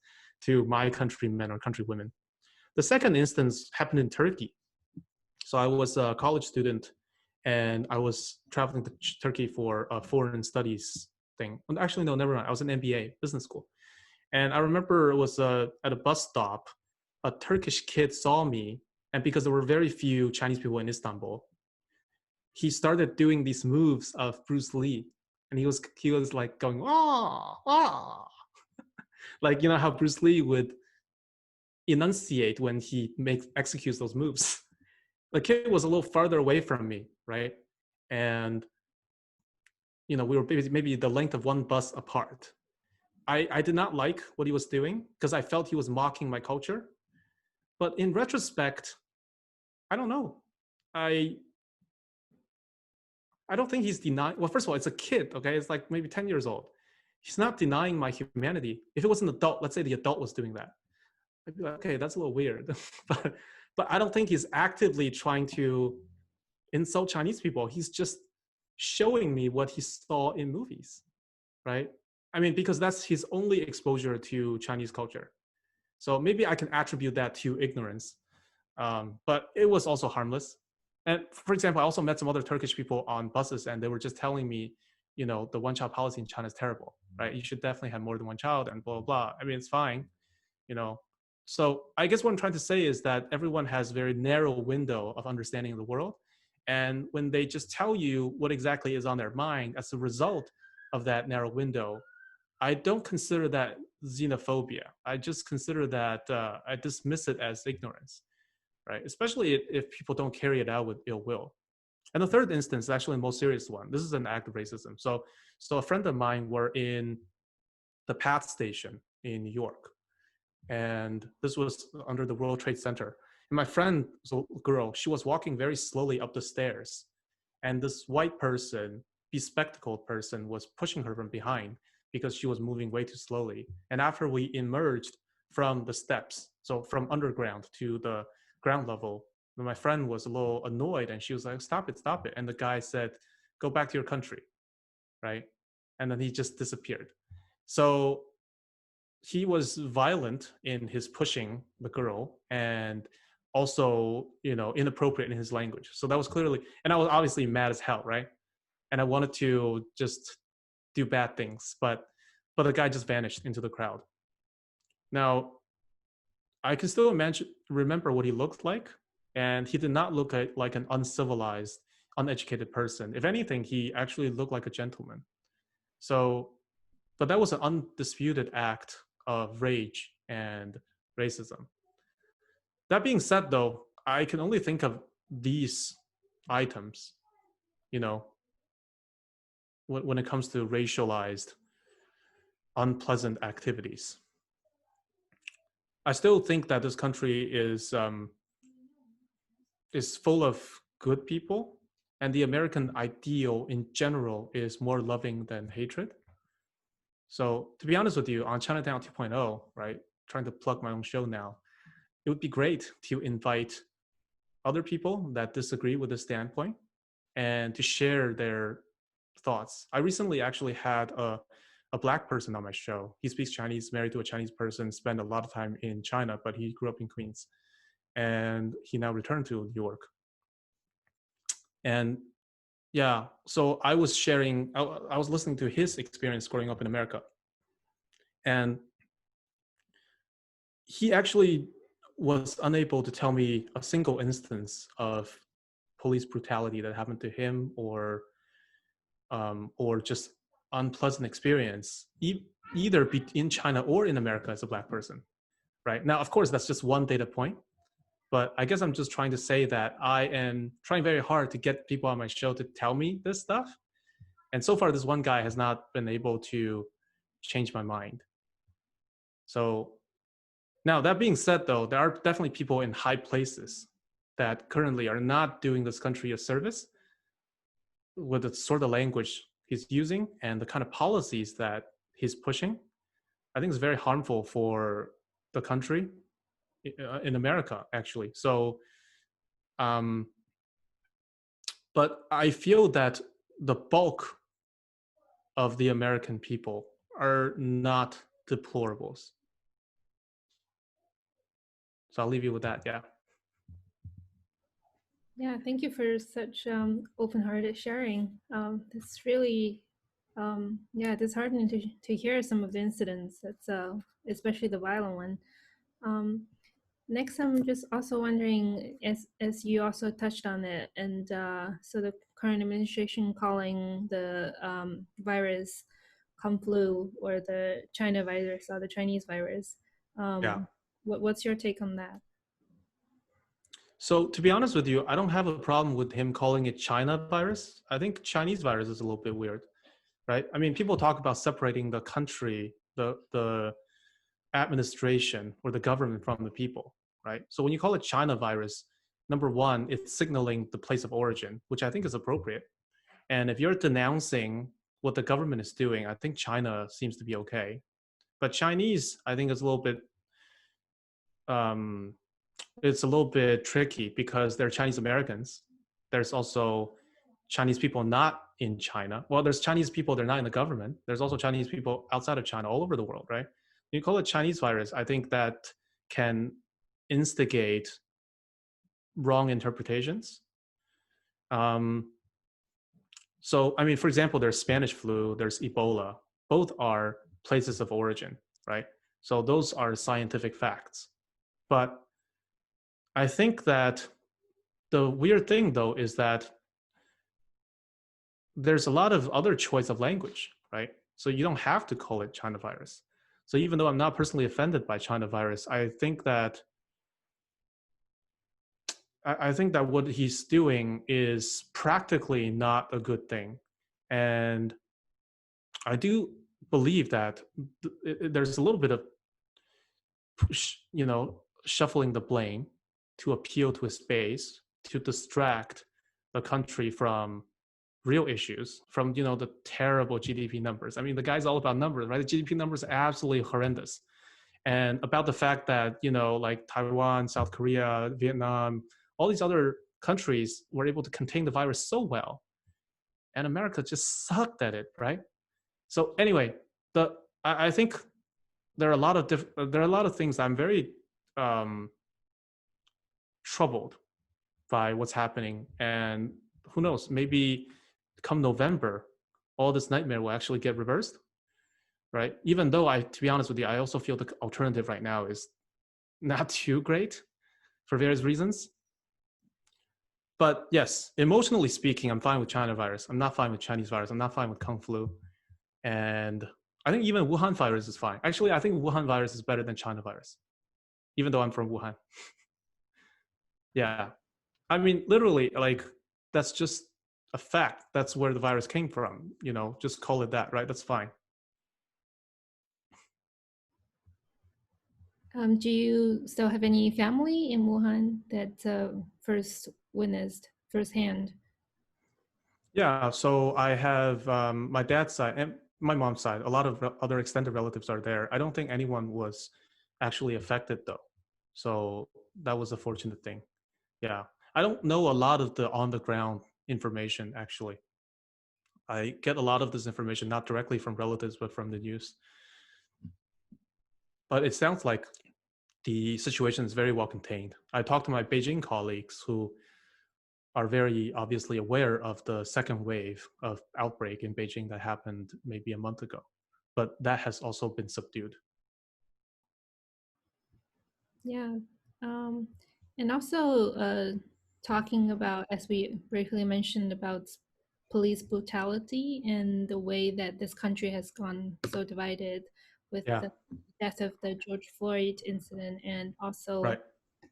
to my countrymen or countrywomen. The second instance happened in Turkey. So I was a college student and I was traveling to Turkey for a foreign studies thing. Actually, no, never mind. I was in MBA, business school. And I remember it was at a bus stop, a Turkish kid saw me. And because there were very few Chinese people in Istanbul, he started doing these moves of Bruce Lee. And he was like going, ah, ah. Like, how Bruce Lee would enunciate when he executes those moves. The kid was a little farther away from me, right? And, we were maybe the length of one bus apart. I did not like what he was doing because I felt he was mocking my culture. But in retrospect, I don't know. I don't think he's denying. Well, first of all, it's a kid, okay? It's like maybe 10 years old. He's not denying my humanity. If it was an adult, let's say the adult was doing that, I'd be like, okay, that's a little weird. but I don't think he's actively trying to insult Chinese people. He's just showing me what he saw in movies, right? I mean, because that's his only exposure to Chinese culture. So maybe I can attribute that to ignorance, but it was also harmless. And for example, I also met some other Turkish people on buses, and they were just telling me, the one-child policy in China is terrible, right? You should definitely have more than one child, and blah blah blah. I mean, it's fine, you know. So I guess what I'm trying to say is that everyone has very narrow window of understanding of the world, and when they just tell you what exactly is on their mind as a result of that narrow window, I don't consider that xenophobia. I just consider that I dismiss it as ignorance, right? Especially if people don't carry it out with ill will. And the third instance is actually the most serious one. This is an act of racism. So a friend of mine were in the PATH station in New York, and this was under the World Trade Center. And my friend, so girl, she was walking very slowly up the stairs, and this white person, bespectacled person, was pushing her from behind because she was moving way too slowly. And after we emerged from the steps, so from underground to the ground level, my friend was a little annoyed, and she was like, "Stop it, stop it!" And the guy said, "Go back to your country," right? And then he just disappeared. So he was violent in his pushing the girl, and also inappropriate in his language. So that was clearly, and I was obviously mad as hell, right? And I wanted to just do bad things, but the guy just vanished into the crowd. Now I can still remember what he looked like, and he did not look like an uncivilized, uneducated person. If anything, he actually looked like a gentleman. So, but that was an undisputed act of rage and racism. That being said, though, I can only think of these items, you know, when it comes to racialized, unpleasant activities. I still think that this country is full of good people, and the American ideal in general is more loving than hatred. So to be honest with you, on Chinatown 2.0, right, trying to plug my own show now, it would be great to invite other people that disagree with this standpoint and to share their thoughts. I recently actually had a black person on my show. He speaks Chinese, married to a Chinese person, spent a lot of time in China, but he grew up in Queens. And he now returned to New York. And yeah, so I was sharing, I was listening to his experience growing up in America. And he actually was unable to tell me a single instance of police brutality that happened to him, or just unpleasant experience, either in China or in America as a black person. Right now, of course, that's just one data point, but I guess I'm just trying to say that I am trying very hard to get people on my show to tell me this stuff. And so far, this one guy has not been able to change my mind. So now, that being said, though, there are definitely people in high places that currently are not doing this country a service with the sort of language he's using and the kind of policies that he's pushing. I think it's very harmful for the country in America, actually. So, but I feel that the bulk of the American people are not deplorables. So I'll leave you with that. Yeah. Yeah, thank you for such open-hearted sharing. It's really, yeah, disheartening to hear some of the incidents. That's especially the violent one. Next, I'm just also wondering, as you also touched on it, and so the current administration calling the virus Kung flu, or the China virus, or the Chinese virus. Yeah. What's your take on that? So to be honest with you, I don't have a problem with him calling it China virus. I think Chinese virus is a little bit weird, right? I mean, people talk about separating the country, the administration or the government from the people, right? So when you call it China virus, number one, it's signaling the place of origin, which I think is appropriate. And if you're denouncing what the government is doing, I think China seems to be okay. But Chinese, I think, is a little bit it's a little bit tricky because they're Chinese Americans. There's also Chinese people not in China. Well, there's Chinese people, they're not in the government. There's also Chinese people outside of China, all over the world, right? You call it Chinese virus, I think that can instigate wrong interpretations. Um, so, I mean, for example, there's Spanish flu, there's Ebola. Both are places of origin, right? So those are scientific facts. But I think that the weird thing, though, is that there's a lot of other choice of language, right? So you don't have to call it China virus. So even though I'm not personally offended by China virus, I think that what he's doing is practically not a good thing. And I do believe that there's a little bit of, shuffling the blame to appeal to his base, to distract the country from real issues, from the terrible GDP numbers. I mean, the guy's all about numbers, right? The GDP numbers are absolutely horrendous, and about the fact that like Taiwan, South Korea, Vietnam, all these other countries were able to contain the virus so well, and America just sucked at it, right? So anyway, I think there are a lot of things that I'm very um, troubled by what's happening, and who knows, maybe come November, all this nightmare will actually get reversed, right? Even though to be honest with you, I also feel the alternative right now is not too great for various reasons. But yes, emotionally speaking, I'm fine with China virus. I'm not fine with Chinese virus. I'm not fine with Kung flu. And I think even Wuhan virus is fine. Actually, I think Wuhan virus is better than China virus, even though I'm from Wuhan. Yeah. I mean, literally, like, that's just a fact. That's where the virus came from. Just call it that, right? That's fine. Do you still have any family in Wuhan that first witnessed firsthand? Yeah. So I have my dad's side and my mom's side. A lot of other extended relatives are there. I don't think anyone was actually affected though. So that was a fortunate thing. Yeah. I don't know a lot of the on the ground information actually. I get a lot of this information not directly from relatives, but from the news. But it sounds like the situation is very well contained. I talked to my Beijing colleagues who are very obviously aware of the second wave of outbreak in Beijing that happened maybe a month ago, but that has also been subdued. Yeah. Um, and also talking about, as we briefly mentioned, about police brutality and the way that this country has gone so divided with Yeah, the death of the George Floyd incident, and also right.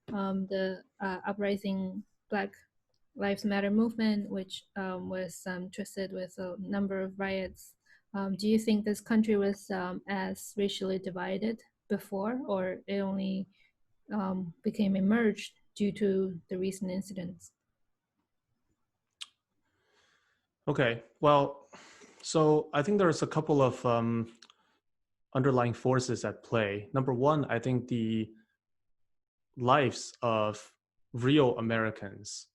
the uprising Black Lives Matter movement, which was twisted with a number of riots. Do you think this country was as racially divided before, or it only became emerged due to the recent incidents? Okay, well, so I think there's a couple of underlying forces at play. Number one, I think the lives of real Americans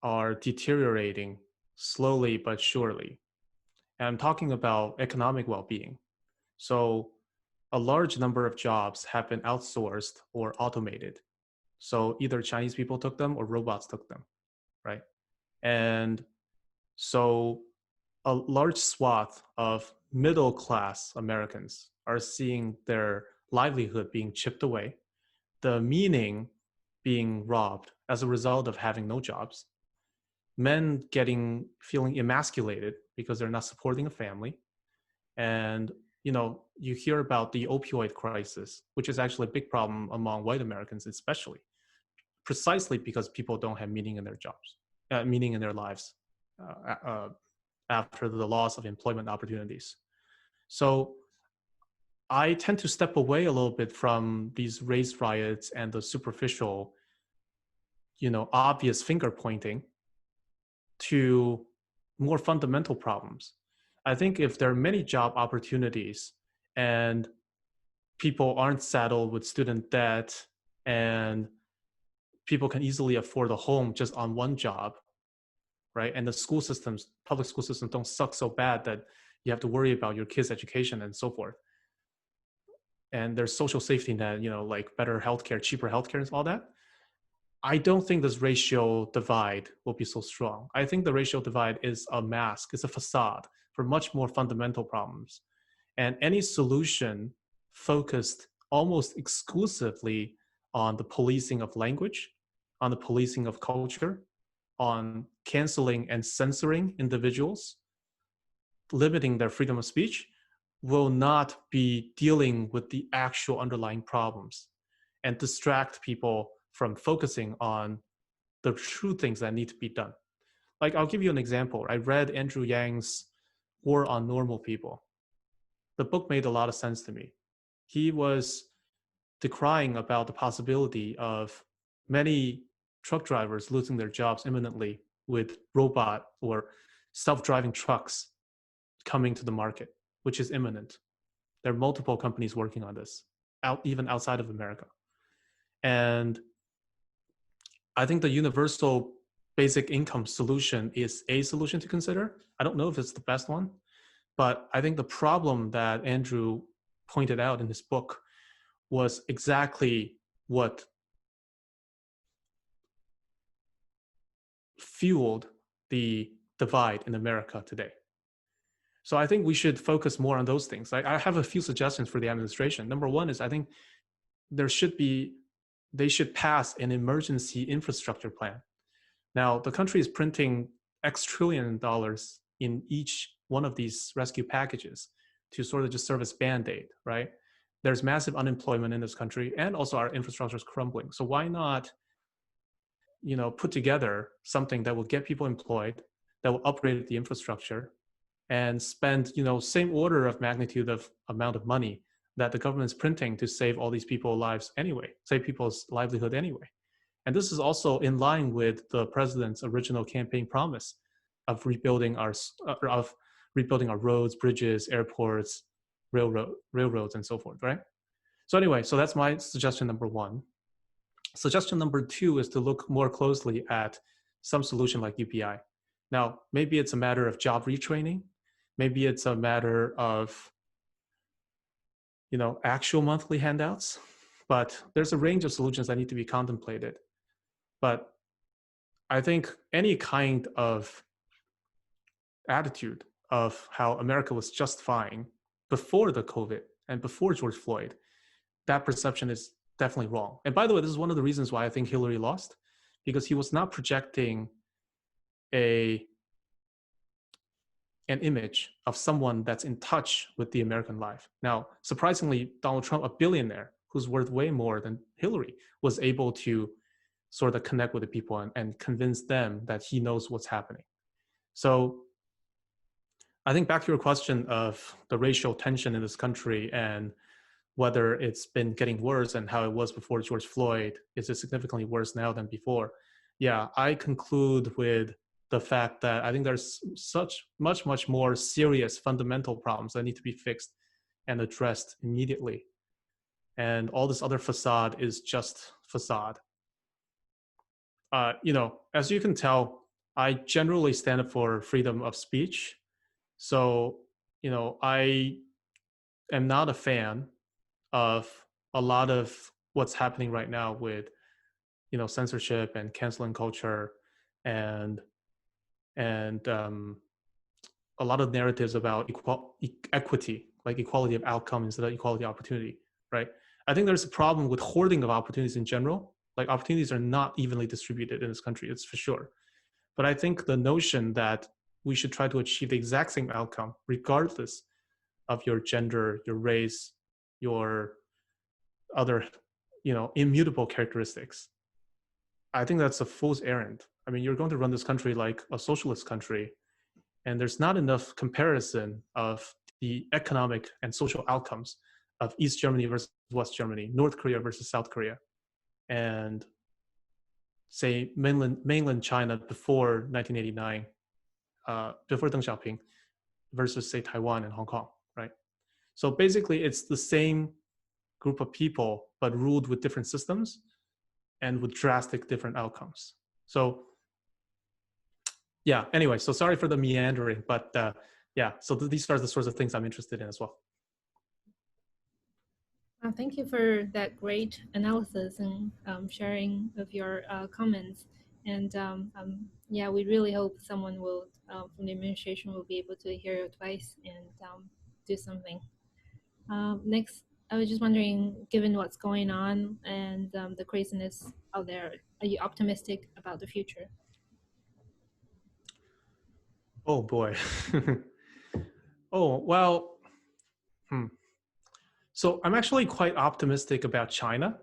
are deteriorating slowly but surely. And I'm talking about economic well being. So, a large number of jobs have been outsourced or automated. So, either Chinese people took them or robots took them, right? And so, a large swath of middle class Americans are seeing their livelihood being chipped away, the meaning being robbed as a result of having no jobs, men feeling emasculated because they're not supporting a family. And you hear about the opioid crisis, which is actually a big problem among white Americans, especially precisely because people don't have meaning in their jobs, meaning in their lives after the loss of employment opportunities. So I tend to step away a little bit from these race riots and the superficial, obvious finger pointing to more fundamental problems. I think if there are many job opportunities and people aren't saddled with student debt and people can easily afford a home just on one job, right? And the school systems, public school systems don't suck so bad that you have to worry about your kids' education and so forth. And there's social safety net, like better healthcare, cheaper healthcare and all that. I don't think this racial divide will be so strong. I think the racial divide is a mask, it's a facade for much more fundamental problems. And any solution focused almost exclusively on the policing of language, on the policing of culture, on canceling and censoring individuals, limiting their freedom of speech, will not be dealing with the actual underlying problems and distract people from focusing on the true things that need to be done. Like, I'll give you an example. I read Andrew Yang's War on Normal People. The book made a lot of sense to me. He was decrying about the possibility of many truck drivers losing their jobs imminently with robot or self-driving trucks coming to the market, which is imminent. There are multiple companies working on this, even outside of America. And I think the universal basic income solution is a solution to consider. I don't know if it's the best one, but I think the problem that Andrew pointed out in his book was exactly what fueled the divide in America today. So I think we should focus more on those things. I have a few suggestions for the administration. Number one is I think they should pass an emergency infrastructure plan. Now, the country is printing X trillion dollars in each one of these rescue packages to sort of just serve as Band-Aid, right? There's massive unemployment in this country, and also our infrastructure is crumbling. So why not, put together something that will get people employed, that will upgrade the infrastructure, and spend, same order of magnitude of amount of money that the government is printing to save all these people's lives anyway, save people's livelihood anyway. And this is also in line with the president's original campaign promise of rebuilding our roads, bridges, airports, railroads, and so forth, right? So anyway, so that's my suggestion number one. Suggestion number two is to look more closely at some solution like UPI. Now, maybe it's a matter of job retraining. Maybe it's a matter of, actual monthly handouts. But there's a range of solutions that need to be contemplated. But I think any kind of attitude of how America was just fine before the COVID and before George Floyd, that perception is definitely wrong. And by the way, this is one of the reasons why I think Hillary lost, because he was not projecting an image of someone that's in touch with the American life. Now, surprisingly, Donald Trump, a billionaire who's worth way more than Hillary, was able to sort of connect with the people and convince them that he knows what's happening. So I think back to your question of the racial tension in this country and whether it's been getting worse and how it was before George Floyd, is it significantly worse now than before? Yeah, I conclude with the fact that I think there's much more serious fundamental problems that need to be fixed and addressed immediately. And all this other facade is just facade. As you can tell, I generally stand up for freedom of speech. So, I am not a fan of a lot of what's happening right now with, censorship and canceling culture and a lot of narratives about equity, like equality of outcome instead of equality of opportunity, right? I think there's a problem with hoarding of opportunities in general. Like, opportunities are not evenly distributed in this country, it's for sure. But I think the notion that we should try to achieve the exact same outcome, regardless of your gender, your race, your other, immutable characteristics, I think that's a fool's errand. I mean, you're going to run this country like a socialist country, and there's not enough comparison of the economic and social outcomes of East Germany versus West Germany, North Korea versus South Korea, and say mainland China before 1989, before Deng Xiaoping, versus say Taiwan and Hong Kong, right? So basically it's the same group of people, but ruled with different systems and with drastic different outcomes. So yeah. Anyway, so sorry for the meandering, but yeah. So these are the sorts of things I'm interested in as well. Thank you for that great analysis and sharing of your comments. And yeah, we really hope someone will from the administration will be able to hear your advice and do something. Next, I was just wondering, given what's going on and the craziness out there, are you optimistic about the future? Oh boy. Oh well. Hmm. So I'm actually quite optimistic about China.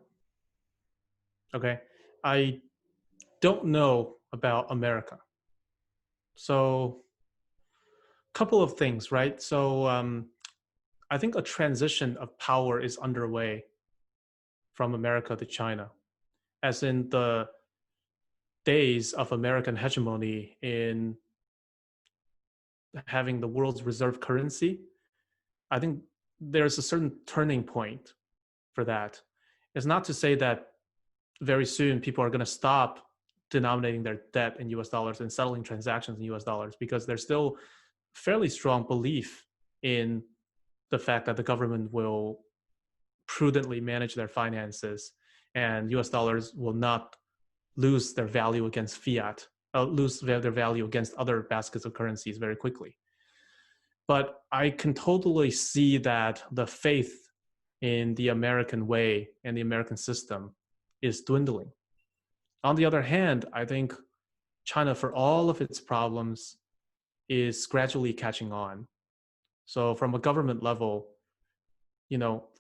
Okay, I don't know about America. So couple of things, right? So I think a transition of power is underway from America to China, as in the days of American hegemony in having the world's reserve currency. I think there's a certain turning point for that. It's not to say that very soon people are going to stop denominating their debt in US dollars and settling transactions in US dollars, because there's still fairly strong belief in the fact that the government will prudently manage their finances and US dollars will not lose their value against fiat, lose their value against other baskets of currencies very quickly. But I can totally see that the faith in the American way and the American system is dwindling. On the other hand, I think China, for all of its problems, is gradually catching on. So from a government level,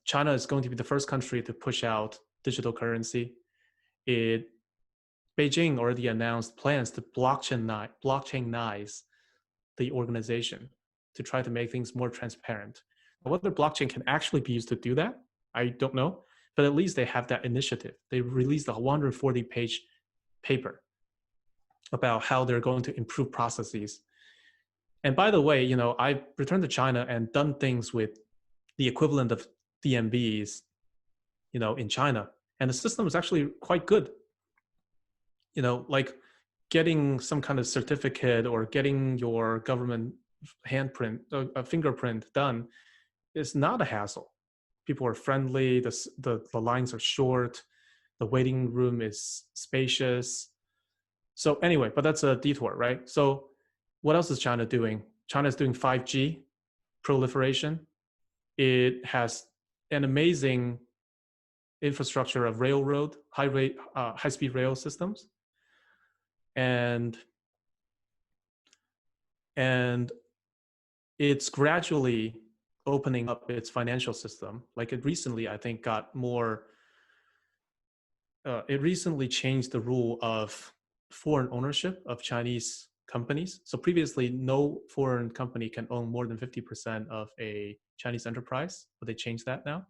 China is going to be the first country to push out digital currency. It Beijing already announced plans to blockchainize the organization to try to make things more transparent. Whether blockchain can actually be used to do that, I don't know. But at least they have that initiative. They released a 140-page paper about how they're going to improve processes. And by the way, I returned to China and done things with the equivalent of DMBs, in China, and the system is actually quite good. Like getting some kind of certificate or getting your government handprint, a fingerprint done is not a hassle. People are friendly. The lines are short. The waiting room is spacious. So anyway, but that's a detour, right? So what else is China doing? China is doing 5G proliferation. It has an amazing infrastructure of railroad, high-speed rail systems, and it's gradually opening up its financial system. Like it recently, I think, got more. It recently changed the rule of foreign ownership of Chinese companies. So previously, no foreign company can own more than 50% of a Chinese enterprise, but they changed that now.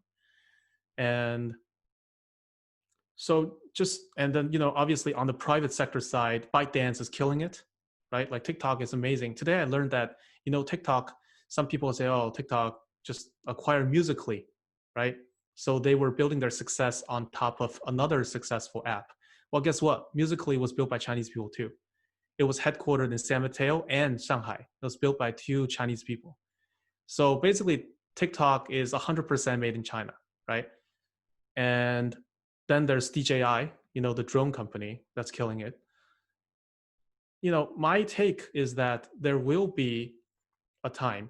And so and then, obviously on the private sector side, ByteDance is killing it, right? Like TikTok is amazing. Today I learned that, TikTok, some people say, oh, TikTok just acquired Musical.ly, right? So they were building their success on top of another successful app. Well, guess what? Musical.ly was built by Chinese people too. It was headquartered in San Mateo and Shanghai. It was built by 2 Chinese people. So basically, TikTok is 100% made in China, right? And then there's DJI, the drone company that's killing it. My take is that there will be a time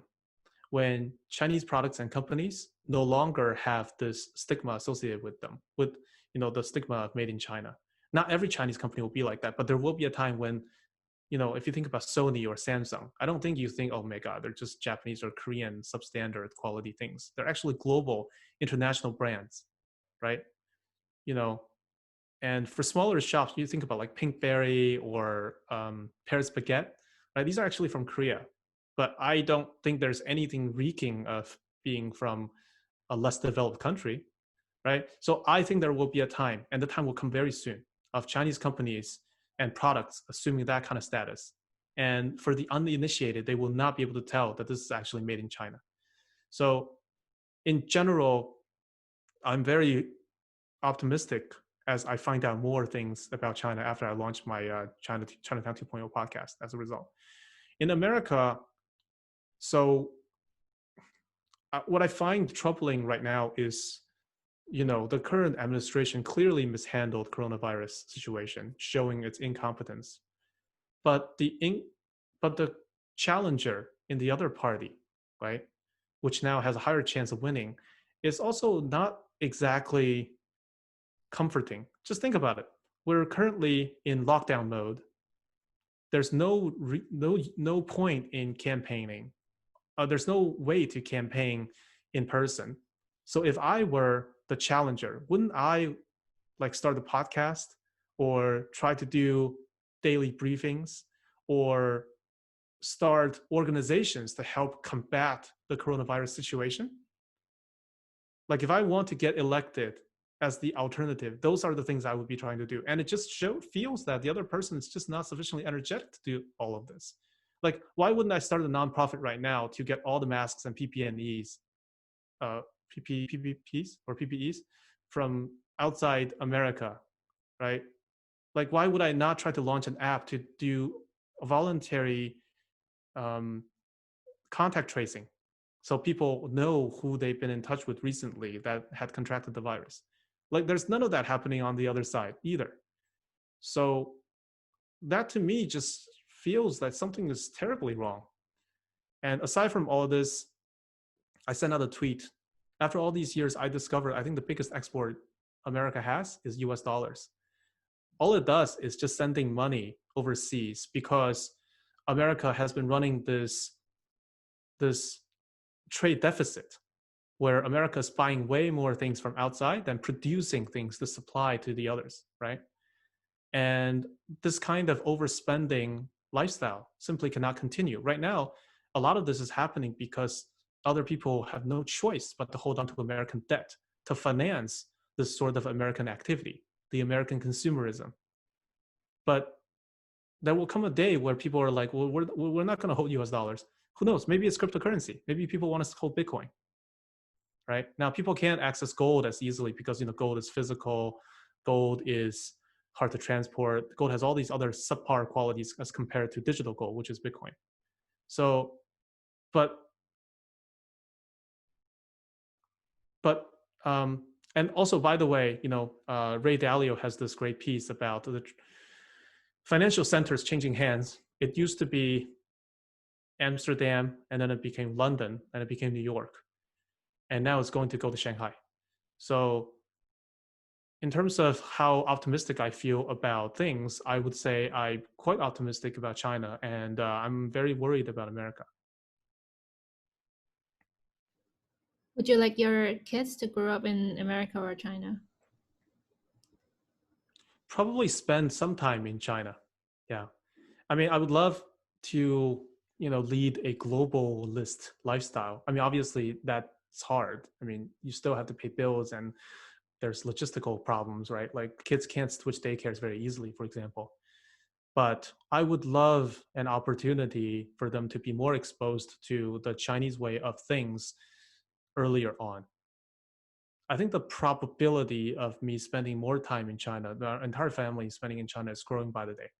when Chinese products and companies no longer have this stigma associated with them, with the stigma of made in China. Not every Chinese company will be like that, but there will be a time when, if you think about Sony or Samsung, I don't think you think, oh my God, they're just Japanese or Korean substandard quality things. They're actually global, international brands, right? And for smaller shops, you think about like Pinkberry or Paris Baguette, right? These are actually from Korea, but I don't think there's anything reeking of being from a less developed country, right? So I think there will be a time, and the time will come very soon, of Chinese companies and products assuming that kind of status. And for the uninitiated, they will not be able to tell that this is actually made in China. So in general, I'm very optimistic as I find out more things about China after I launched my Chinatown 2.0 podcast as a result. In America, so what I find troubling right now is, the current administration clearly mishandled coronavirus situation, showing its incompetence. But the challenger in the other party, right, which now has a higher chance of winning, is also not exactly comforting. Just think about it. We're currently in lockdown mode. There's no point in campaigning. There's no way to campaign in person. So if I were the challenger, wouldn't I like start a podcast or try to do daily briefings or start organizations to help combat the coronavirus situation? Like if I want to get elected as the alternative, those are the things I would be trying to do. And it just feels that the other person is just not sufficiently energetic to do all of this. Like, why wouldn't I start a nonprofit right now to get all the masks and PPEs, PPEs from outside America, right? Like, why would I not try to launch an app to do a voluntary contact tracing, so people know who they've been in touch with recently that had contracted the virus? Like, there's none of that happening on the other side either. So that to me just feels that something is terribly wrong. And aside from all of this, I sent out a tweet. After all these years, I discovered I think the biggest export America has is US dollars. All it does is just sending money overseas, because America has been running this trade deficit where America is buying way more things from outside than producing things to supply to the others, right? And this kind of overspending lifestyle simply cannot continue. Right now, a lot of this is happening because other people have no choice but to hold on to American debt to finance this sort of American activity, the American consumerism. But there will come a day where people are like, well, we're not going to hold US dollars. Who knows? Maybe it's cryptocurrency. Maybe people want to hold Bitcoin, right? Now, people can't access gold as easily because, gold is physical. Gold is hard to transport. Gold has all these other subpar qualities as compared to digital gold, which is Bitcoin. So, but and also, by the way, Ray Dalio has this great piece about the financial centers changing hands. It used to be Amsterdam, and then it became London, and it became New York, and now it's going to go to Shanghai. So in terms of how optimistic I feel about things, I would say I'm quite optimistic about China, and I'm very worried about America. Would you like your kids to grow up in America or China? Probably spend some time in China. Yeah. I mean, I would love to, lead a globalist lifestyle. I mean, obviously that's hard. I mean, you still have to pay bills and there's logistical problems, right? Like kids can't switch daycares very easily, for example. But I would love an opportunity for them to be more exposed to the Chinese way of things earlier on. I think the probability of me spending more time in China, our entire family spending in China, is growing by the day.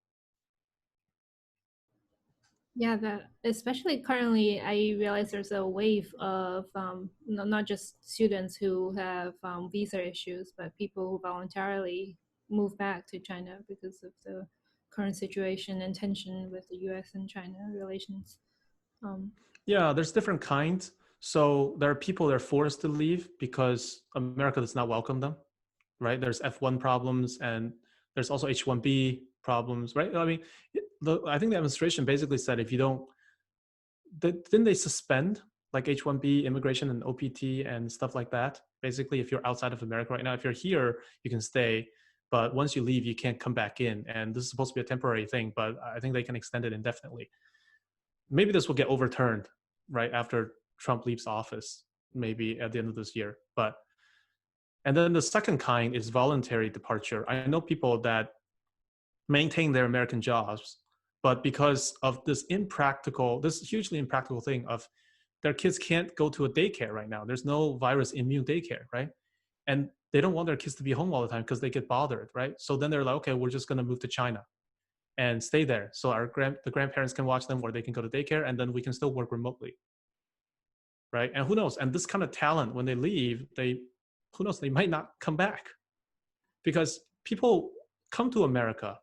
Yeah, that especially currently, I realize there's a wave of not just students who have visa issues, but people who voluntarily move back to China because of the current situation and tension with the U.S. and China relations. Yeah, there's different kinds. So there are people that are forced to leave because America does not welcome them, right? There's F1 problems, and there's also H1B problems, right? I mean, I think the administration basically said if you don't, didn't they suspend like H1B immigration and OPT and stuff like that? Basically, if you're outside of America right now, if you're here, you can stay, but once you leave, you can't come back in. And this is supposed to be a temporary thing, but I think they can extend it indefinitely. Maybe this will get overturned right after Trump leaves office, maybe at the end of this year. And then the second kind is voluntary departure. I know people that maintain their American jobs, but because of this hugely impractical thing of their kids can't go to a daycare right now. There's no virus immune daycare, right? And they don't want their kids to be home all the time because they get bothered, right? So then they're like, okay, we're just going to move to China and stay there. So the grandparents can watch them, or they can go to daycare, and then we can still work remotely, right? And who knows? And this kind of talent, when they leave, who knows? They might not come back, because people come to America.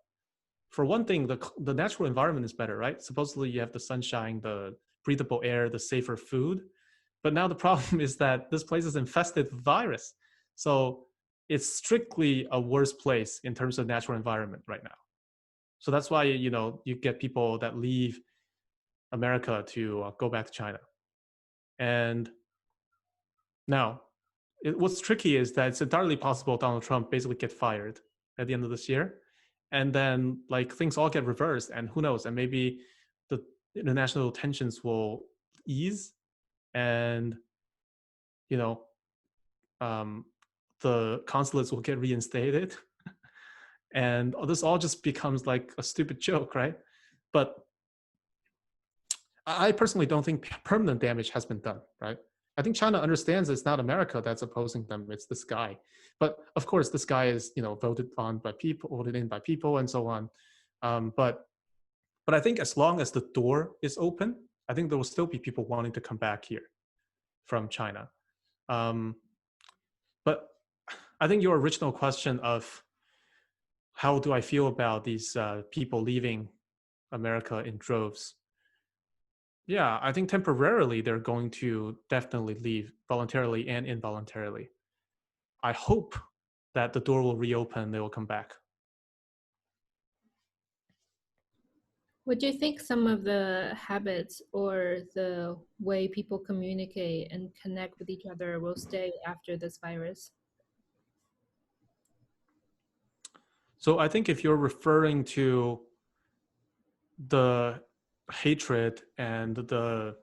For one thing, the natural environment is better, right? Supposedly you have the sunshine, the breathable air, the safer food. But now the problem is that this place is infested with virus. So it's strictly a worse place in terms of natural environment right now. So that's why, you get people that leave America to go back to China. And now, what's tricky is that it's entirely possible Donald Trump basically get fired at the end of this year, and then like things all get reversed, and who knows? And maybe the international tensions will ease, and you know, the consulates will get reinstated, and this all just becomes like a stupid joke, right? But I personally don't think permanent damage has been done, right? I think China understands it's not America that's opposing them; it's this guy. But of course, this guy is, voted in by people, and so on. But I think as long as the door is open, I think there will still be people wanting to come back here from China. But I think your original question of how do I feel about these people leaving America in droves? Yeah, I think temporarily they're going to definitely leave, voluntarily and involuntarily. I hope that the door will reopen, they will come back. What do you think some of the habits or the way people communicate and connect with each other will stay after this virus? So I think if you're referring to the hatred and the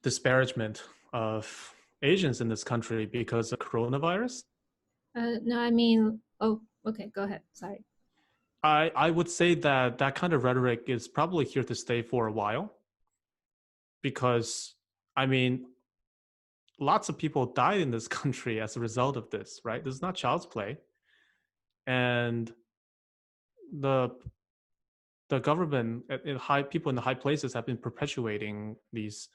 disparagement of Asians in this country because of coronavirus, No, I mean, oh, okay, go ahead. Sorry. I would say that that kind of rhetoric is probably here to stay for a while, because, I mean, lots of people died in this country as a result of this, right? This is not child's play. And the government, people in the high places have been perpetuating these,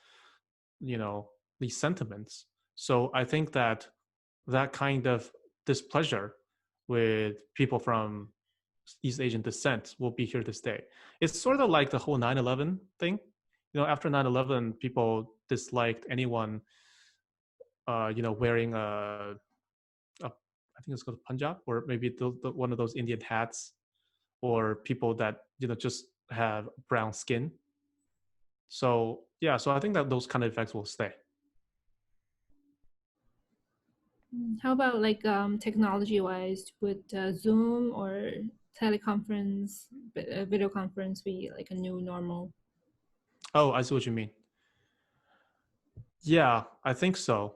these sentiments. So I think that that kind of displeasure with people from East Asian descent will be here to stay. It's sort of like the whole 9/11 thing. After 9/11, people disliked anyone, wearing I think it's called Punjab, or maybe one of those Indian hats, or people that just have brown skin. So yeah, so I think that those kind of effects will stay. How about like technology wise, would Zoom or teleconference, video conference be like a new normal? Oh, I see what you mean. Yeah, I think so,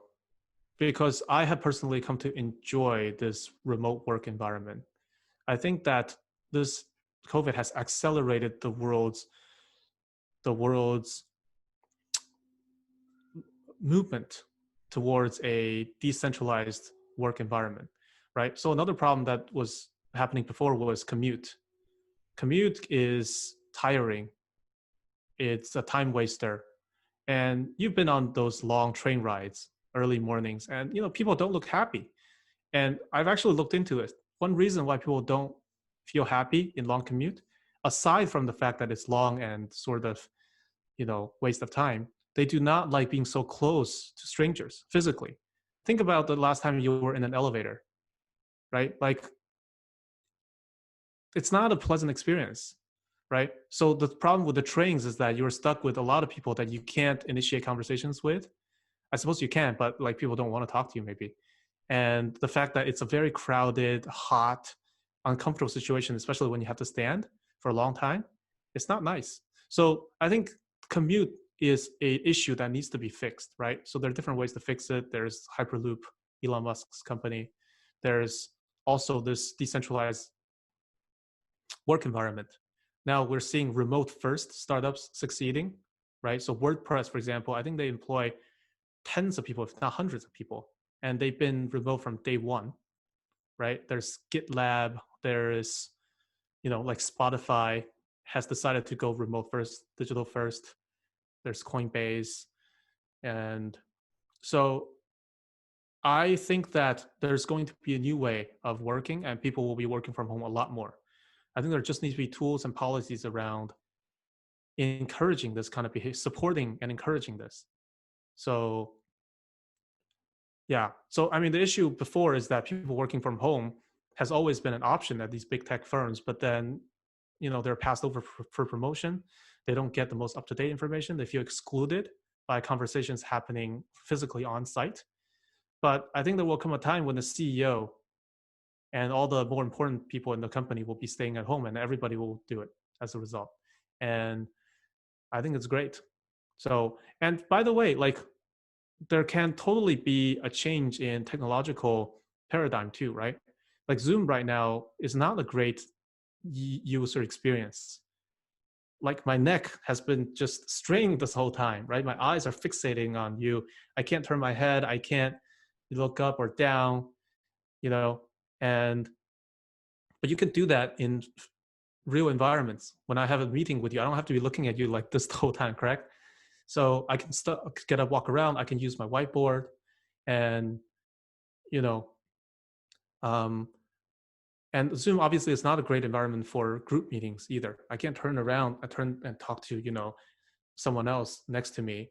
because I have personally come to enjoy this remote work environment. I think that this COVID has accelerated the world's movement towards a decentralized work environment, right? So another problem that was happening before was commute. Commute is tiring. It's a time waster. And you've been on those long train rides, early mornings, and people don't look happy. And I've actually looked into it. One reason why people don't feel happy in long commute, aside from the fact that it's long and sort of, waste of time, they do not like being so close to strangers physically. Think about the last time you were in an elevator, right? Like, it's not a pleasant experience, right? So the problem with the trains is that you're stuck with a lot of people that you can't initiate conversations with. I suppose you can, but like people don't want to talk to you maybe. And the fact that it's a very crowded, hot, uncomfortable situation, especially when you have to stand for a long time, it's not nice. So I think commute is a issue that needs to be fixed, right? So there are different ways to fix it. There's Hyperloop, Elon Musk's company. There's also this decentralized work environment. Now we're seeing remote first startups succeeding, right? So WordPress, for example, I think they employ tens of people, if not hundreds of people. and they've been remote from day one, right? There's GitLab, there's, like Spotify has decided to go remote first, digital first. There's Coinbase. And so I think that there's going to be a new way of working and people will be working from home a lot more. I think there just needs to be tools and policies around encouraging this kind of behavior, supporting and encouraging this. So yeah. So I mean, the issue before is that people working from home has always been an option at these big tech firms, but then they're passed over for promotion. They don't get the most up-to-date information. They feel excluded by conversations happening physically on site. But I think there will come a time when the CEO and all the more important people in the company will be staying at home and everybody will do it as a result. And I think it's great. So, and by the way, like there can totally be a change in technological paradigm too, right? Like Zoom right now is not a great user experience. Like my neck has been just strained this whole time, right? My eyes are fixating on you. I can't turn my head. I can't look up or down, you know, and but you can do that in real environments. When I have a meeting with you, I don't have to be looking at you like this the whole time, correct? So I can get up, walk around. I can use my whiteboard, and you know, um, and Zoom obviously is not a great environment for group meetings either. I can't turn around, I turn and talk to someone else next to me,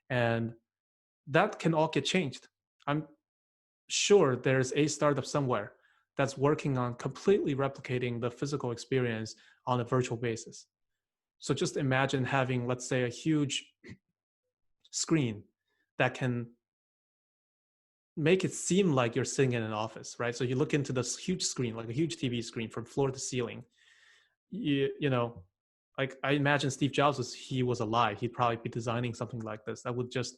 and that can all get changed. I'm sure there's a startup somewhere that's working on completely replicating the physical experience on a virtual basis. So just imagine having, let's say, a huge screen that can make it seem like you're sitting in an office, right? So you look into this huge screen, like a huge TV screen from floor to ceiling. Like I imagine Steve Jobs, he was alive, he'd probably be designing something like this that would just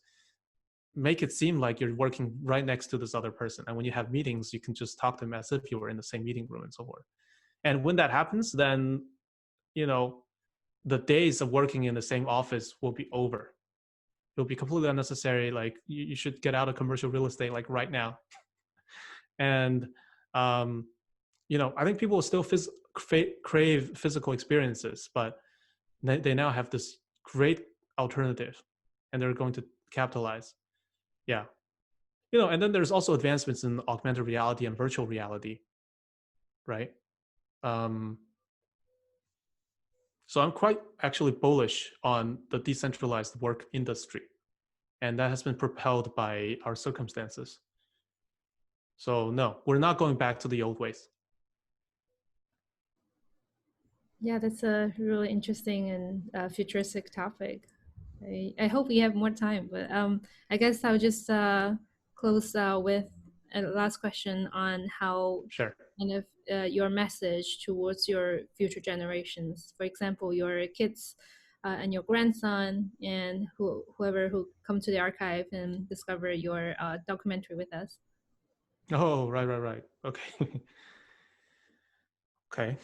make it seem like you're working right next to this other person. And when you have meetings, you can just talk to them as if you were in the same meeting room and so forth. And when that happens, then, the days of working in the same office will be over. It'll be completely unnecessary. Like you should get out of commercial real estate like right now. And, I think people will still crave physical experiences, but they now have this great alternative and they're going to capitalize. Yeah. And then there's also advancements in augmented reality and virtual reality, right? Um, so I'm quite actually bullish on the decentralized work industry, and that has been propelled by our circumstances. So no, we're not going back to the old ways. Yeah, that's a really interesting and futuristic topic. I hope we have more time, but I guess I'll just close with a last question on how Sure. kind of your message towards your future generations. For example, your kids and your grandson and whoever who come to the archive and discover your documentary with us. Oh, right. Okay. Okay.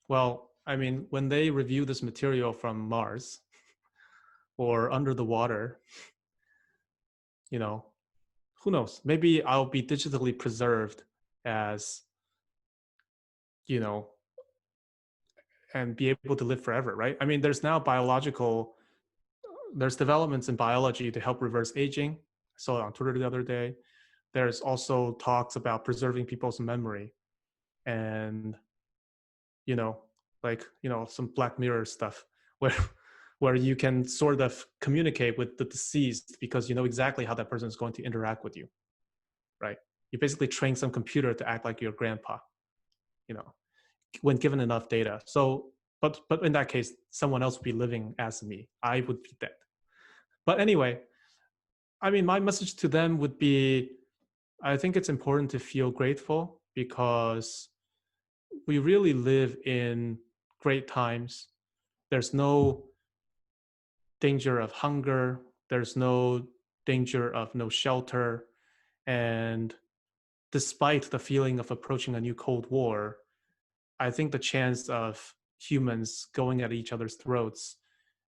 Well, I mean, when they review this material from Mars or under the water, you know, who knows? Maybe I'll be digitally preserved as, you know, and be able to live forever, right? I mean, there's developments in biology to help reverse aging. I saw it on Twitter the other day. There's also talks about preserving people's memory and, you know, some Black Mirror stuff where where you can sort of communicate with the deceased because you know exactly how that person is going to interact with you, right? You basically train some computer to act like your grandpa, you know, when given enough data. So, but in that case, someone else would be living as me. I would be dead. But anyway, I mean, my message to them would be, I think it's important to feel grateful because we really live in great times. There's no danger of hunger. There's no danger of no shelter. And despite the feeling of approaching a new Cold War, I think the chance of humans going at each other's throats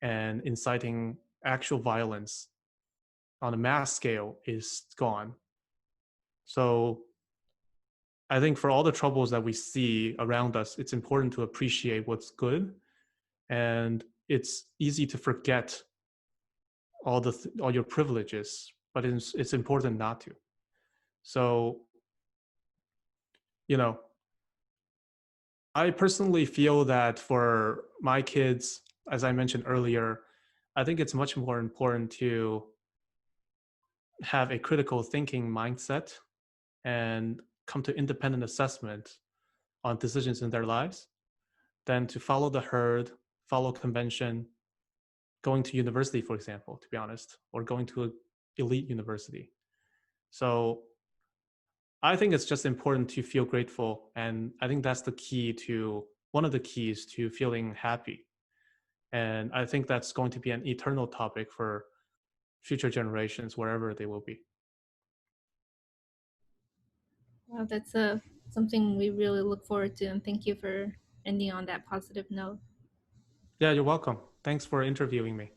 and inciting actual violence on a mass scale is gone. So I think for all the troubles that we see around us, it's important to appreciate what's good, and it's easy to forget all your privileges, but it's important not to. So, you know, I personally feel that for my kids, as I mentioned earlier, I think it's much more important to have a critical thinking mindset and come to independent assessment on decisions in their lives than to follow the herd, follow convention, going to university, for example, to be honest, or going to an elite university. So I think it's just important to feel grateful. And I think that's the key to one of the keys to feeling happy. And I think that's going to be an eternal topic for future generations, wherever they will be. Well, that's something we really look forward to, and thank you for ending on that positive note. Yeah, you're welcome. Thanks for interviewing me.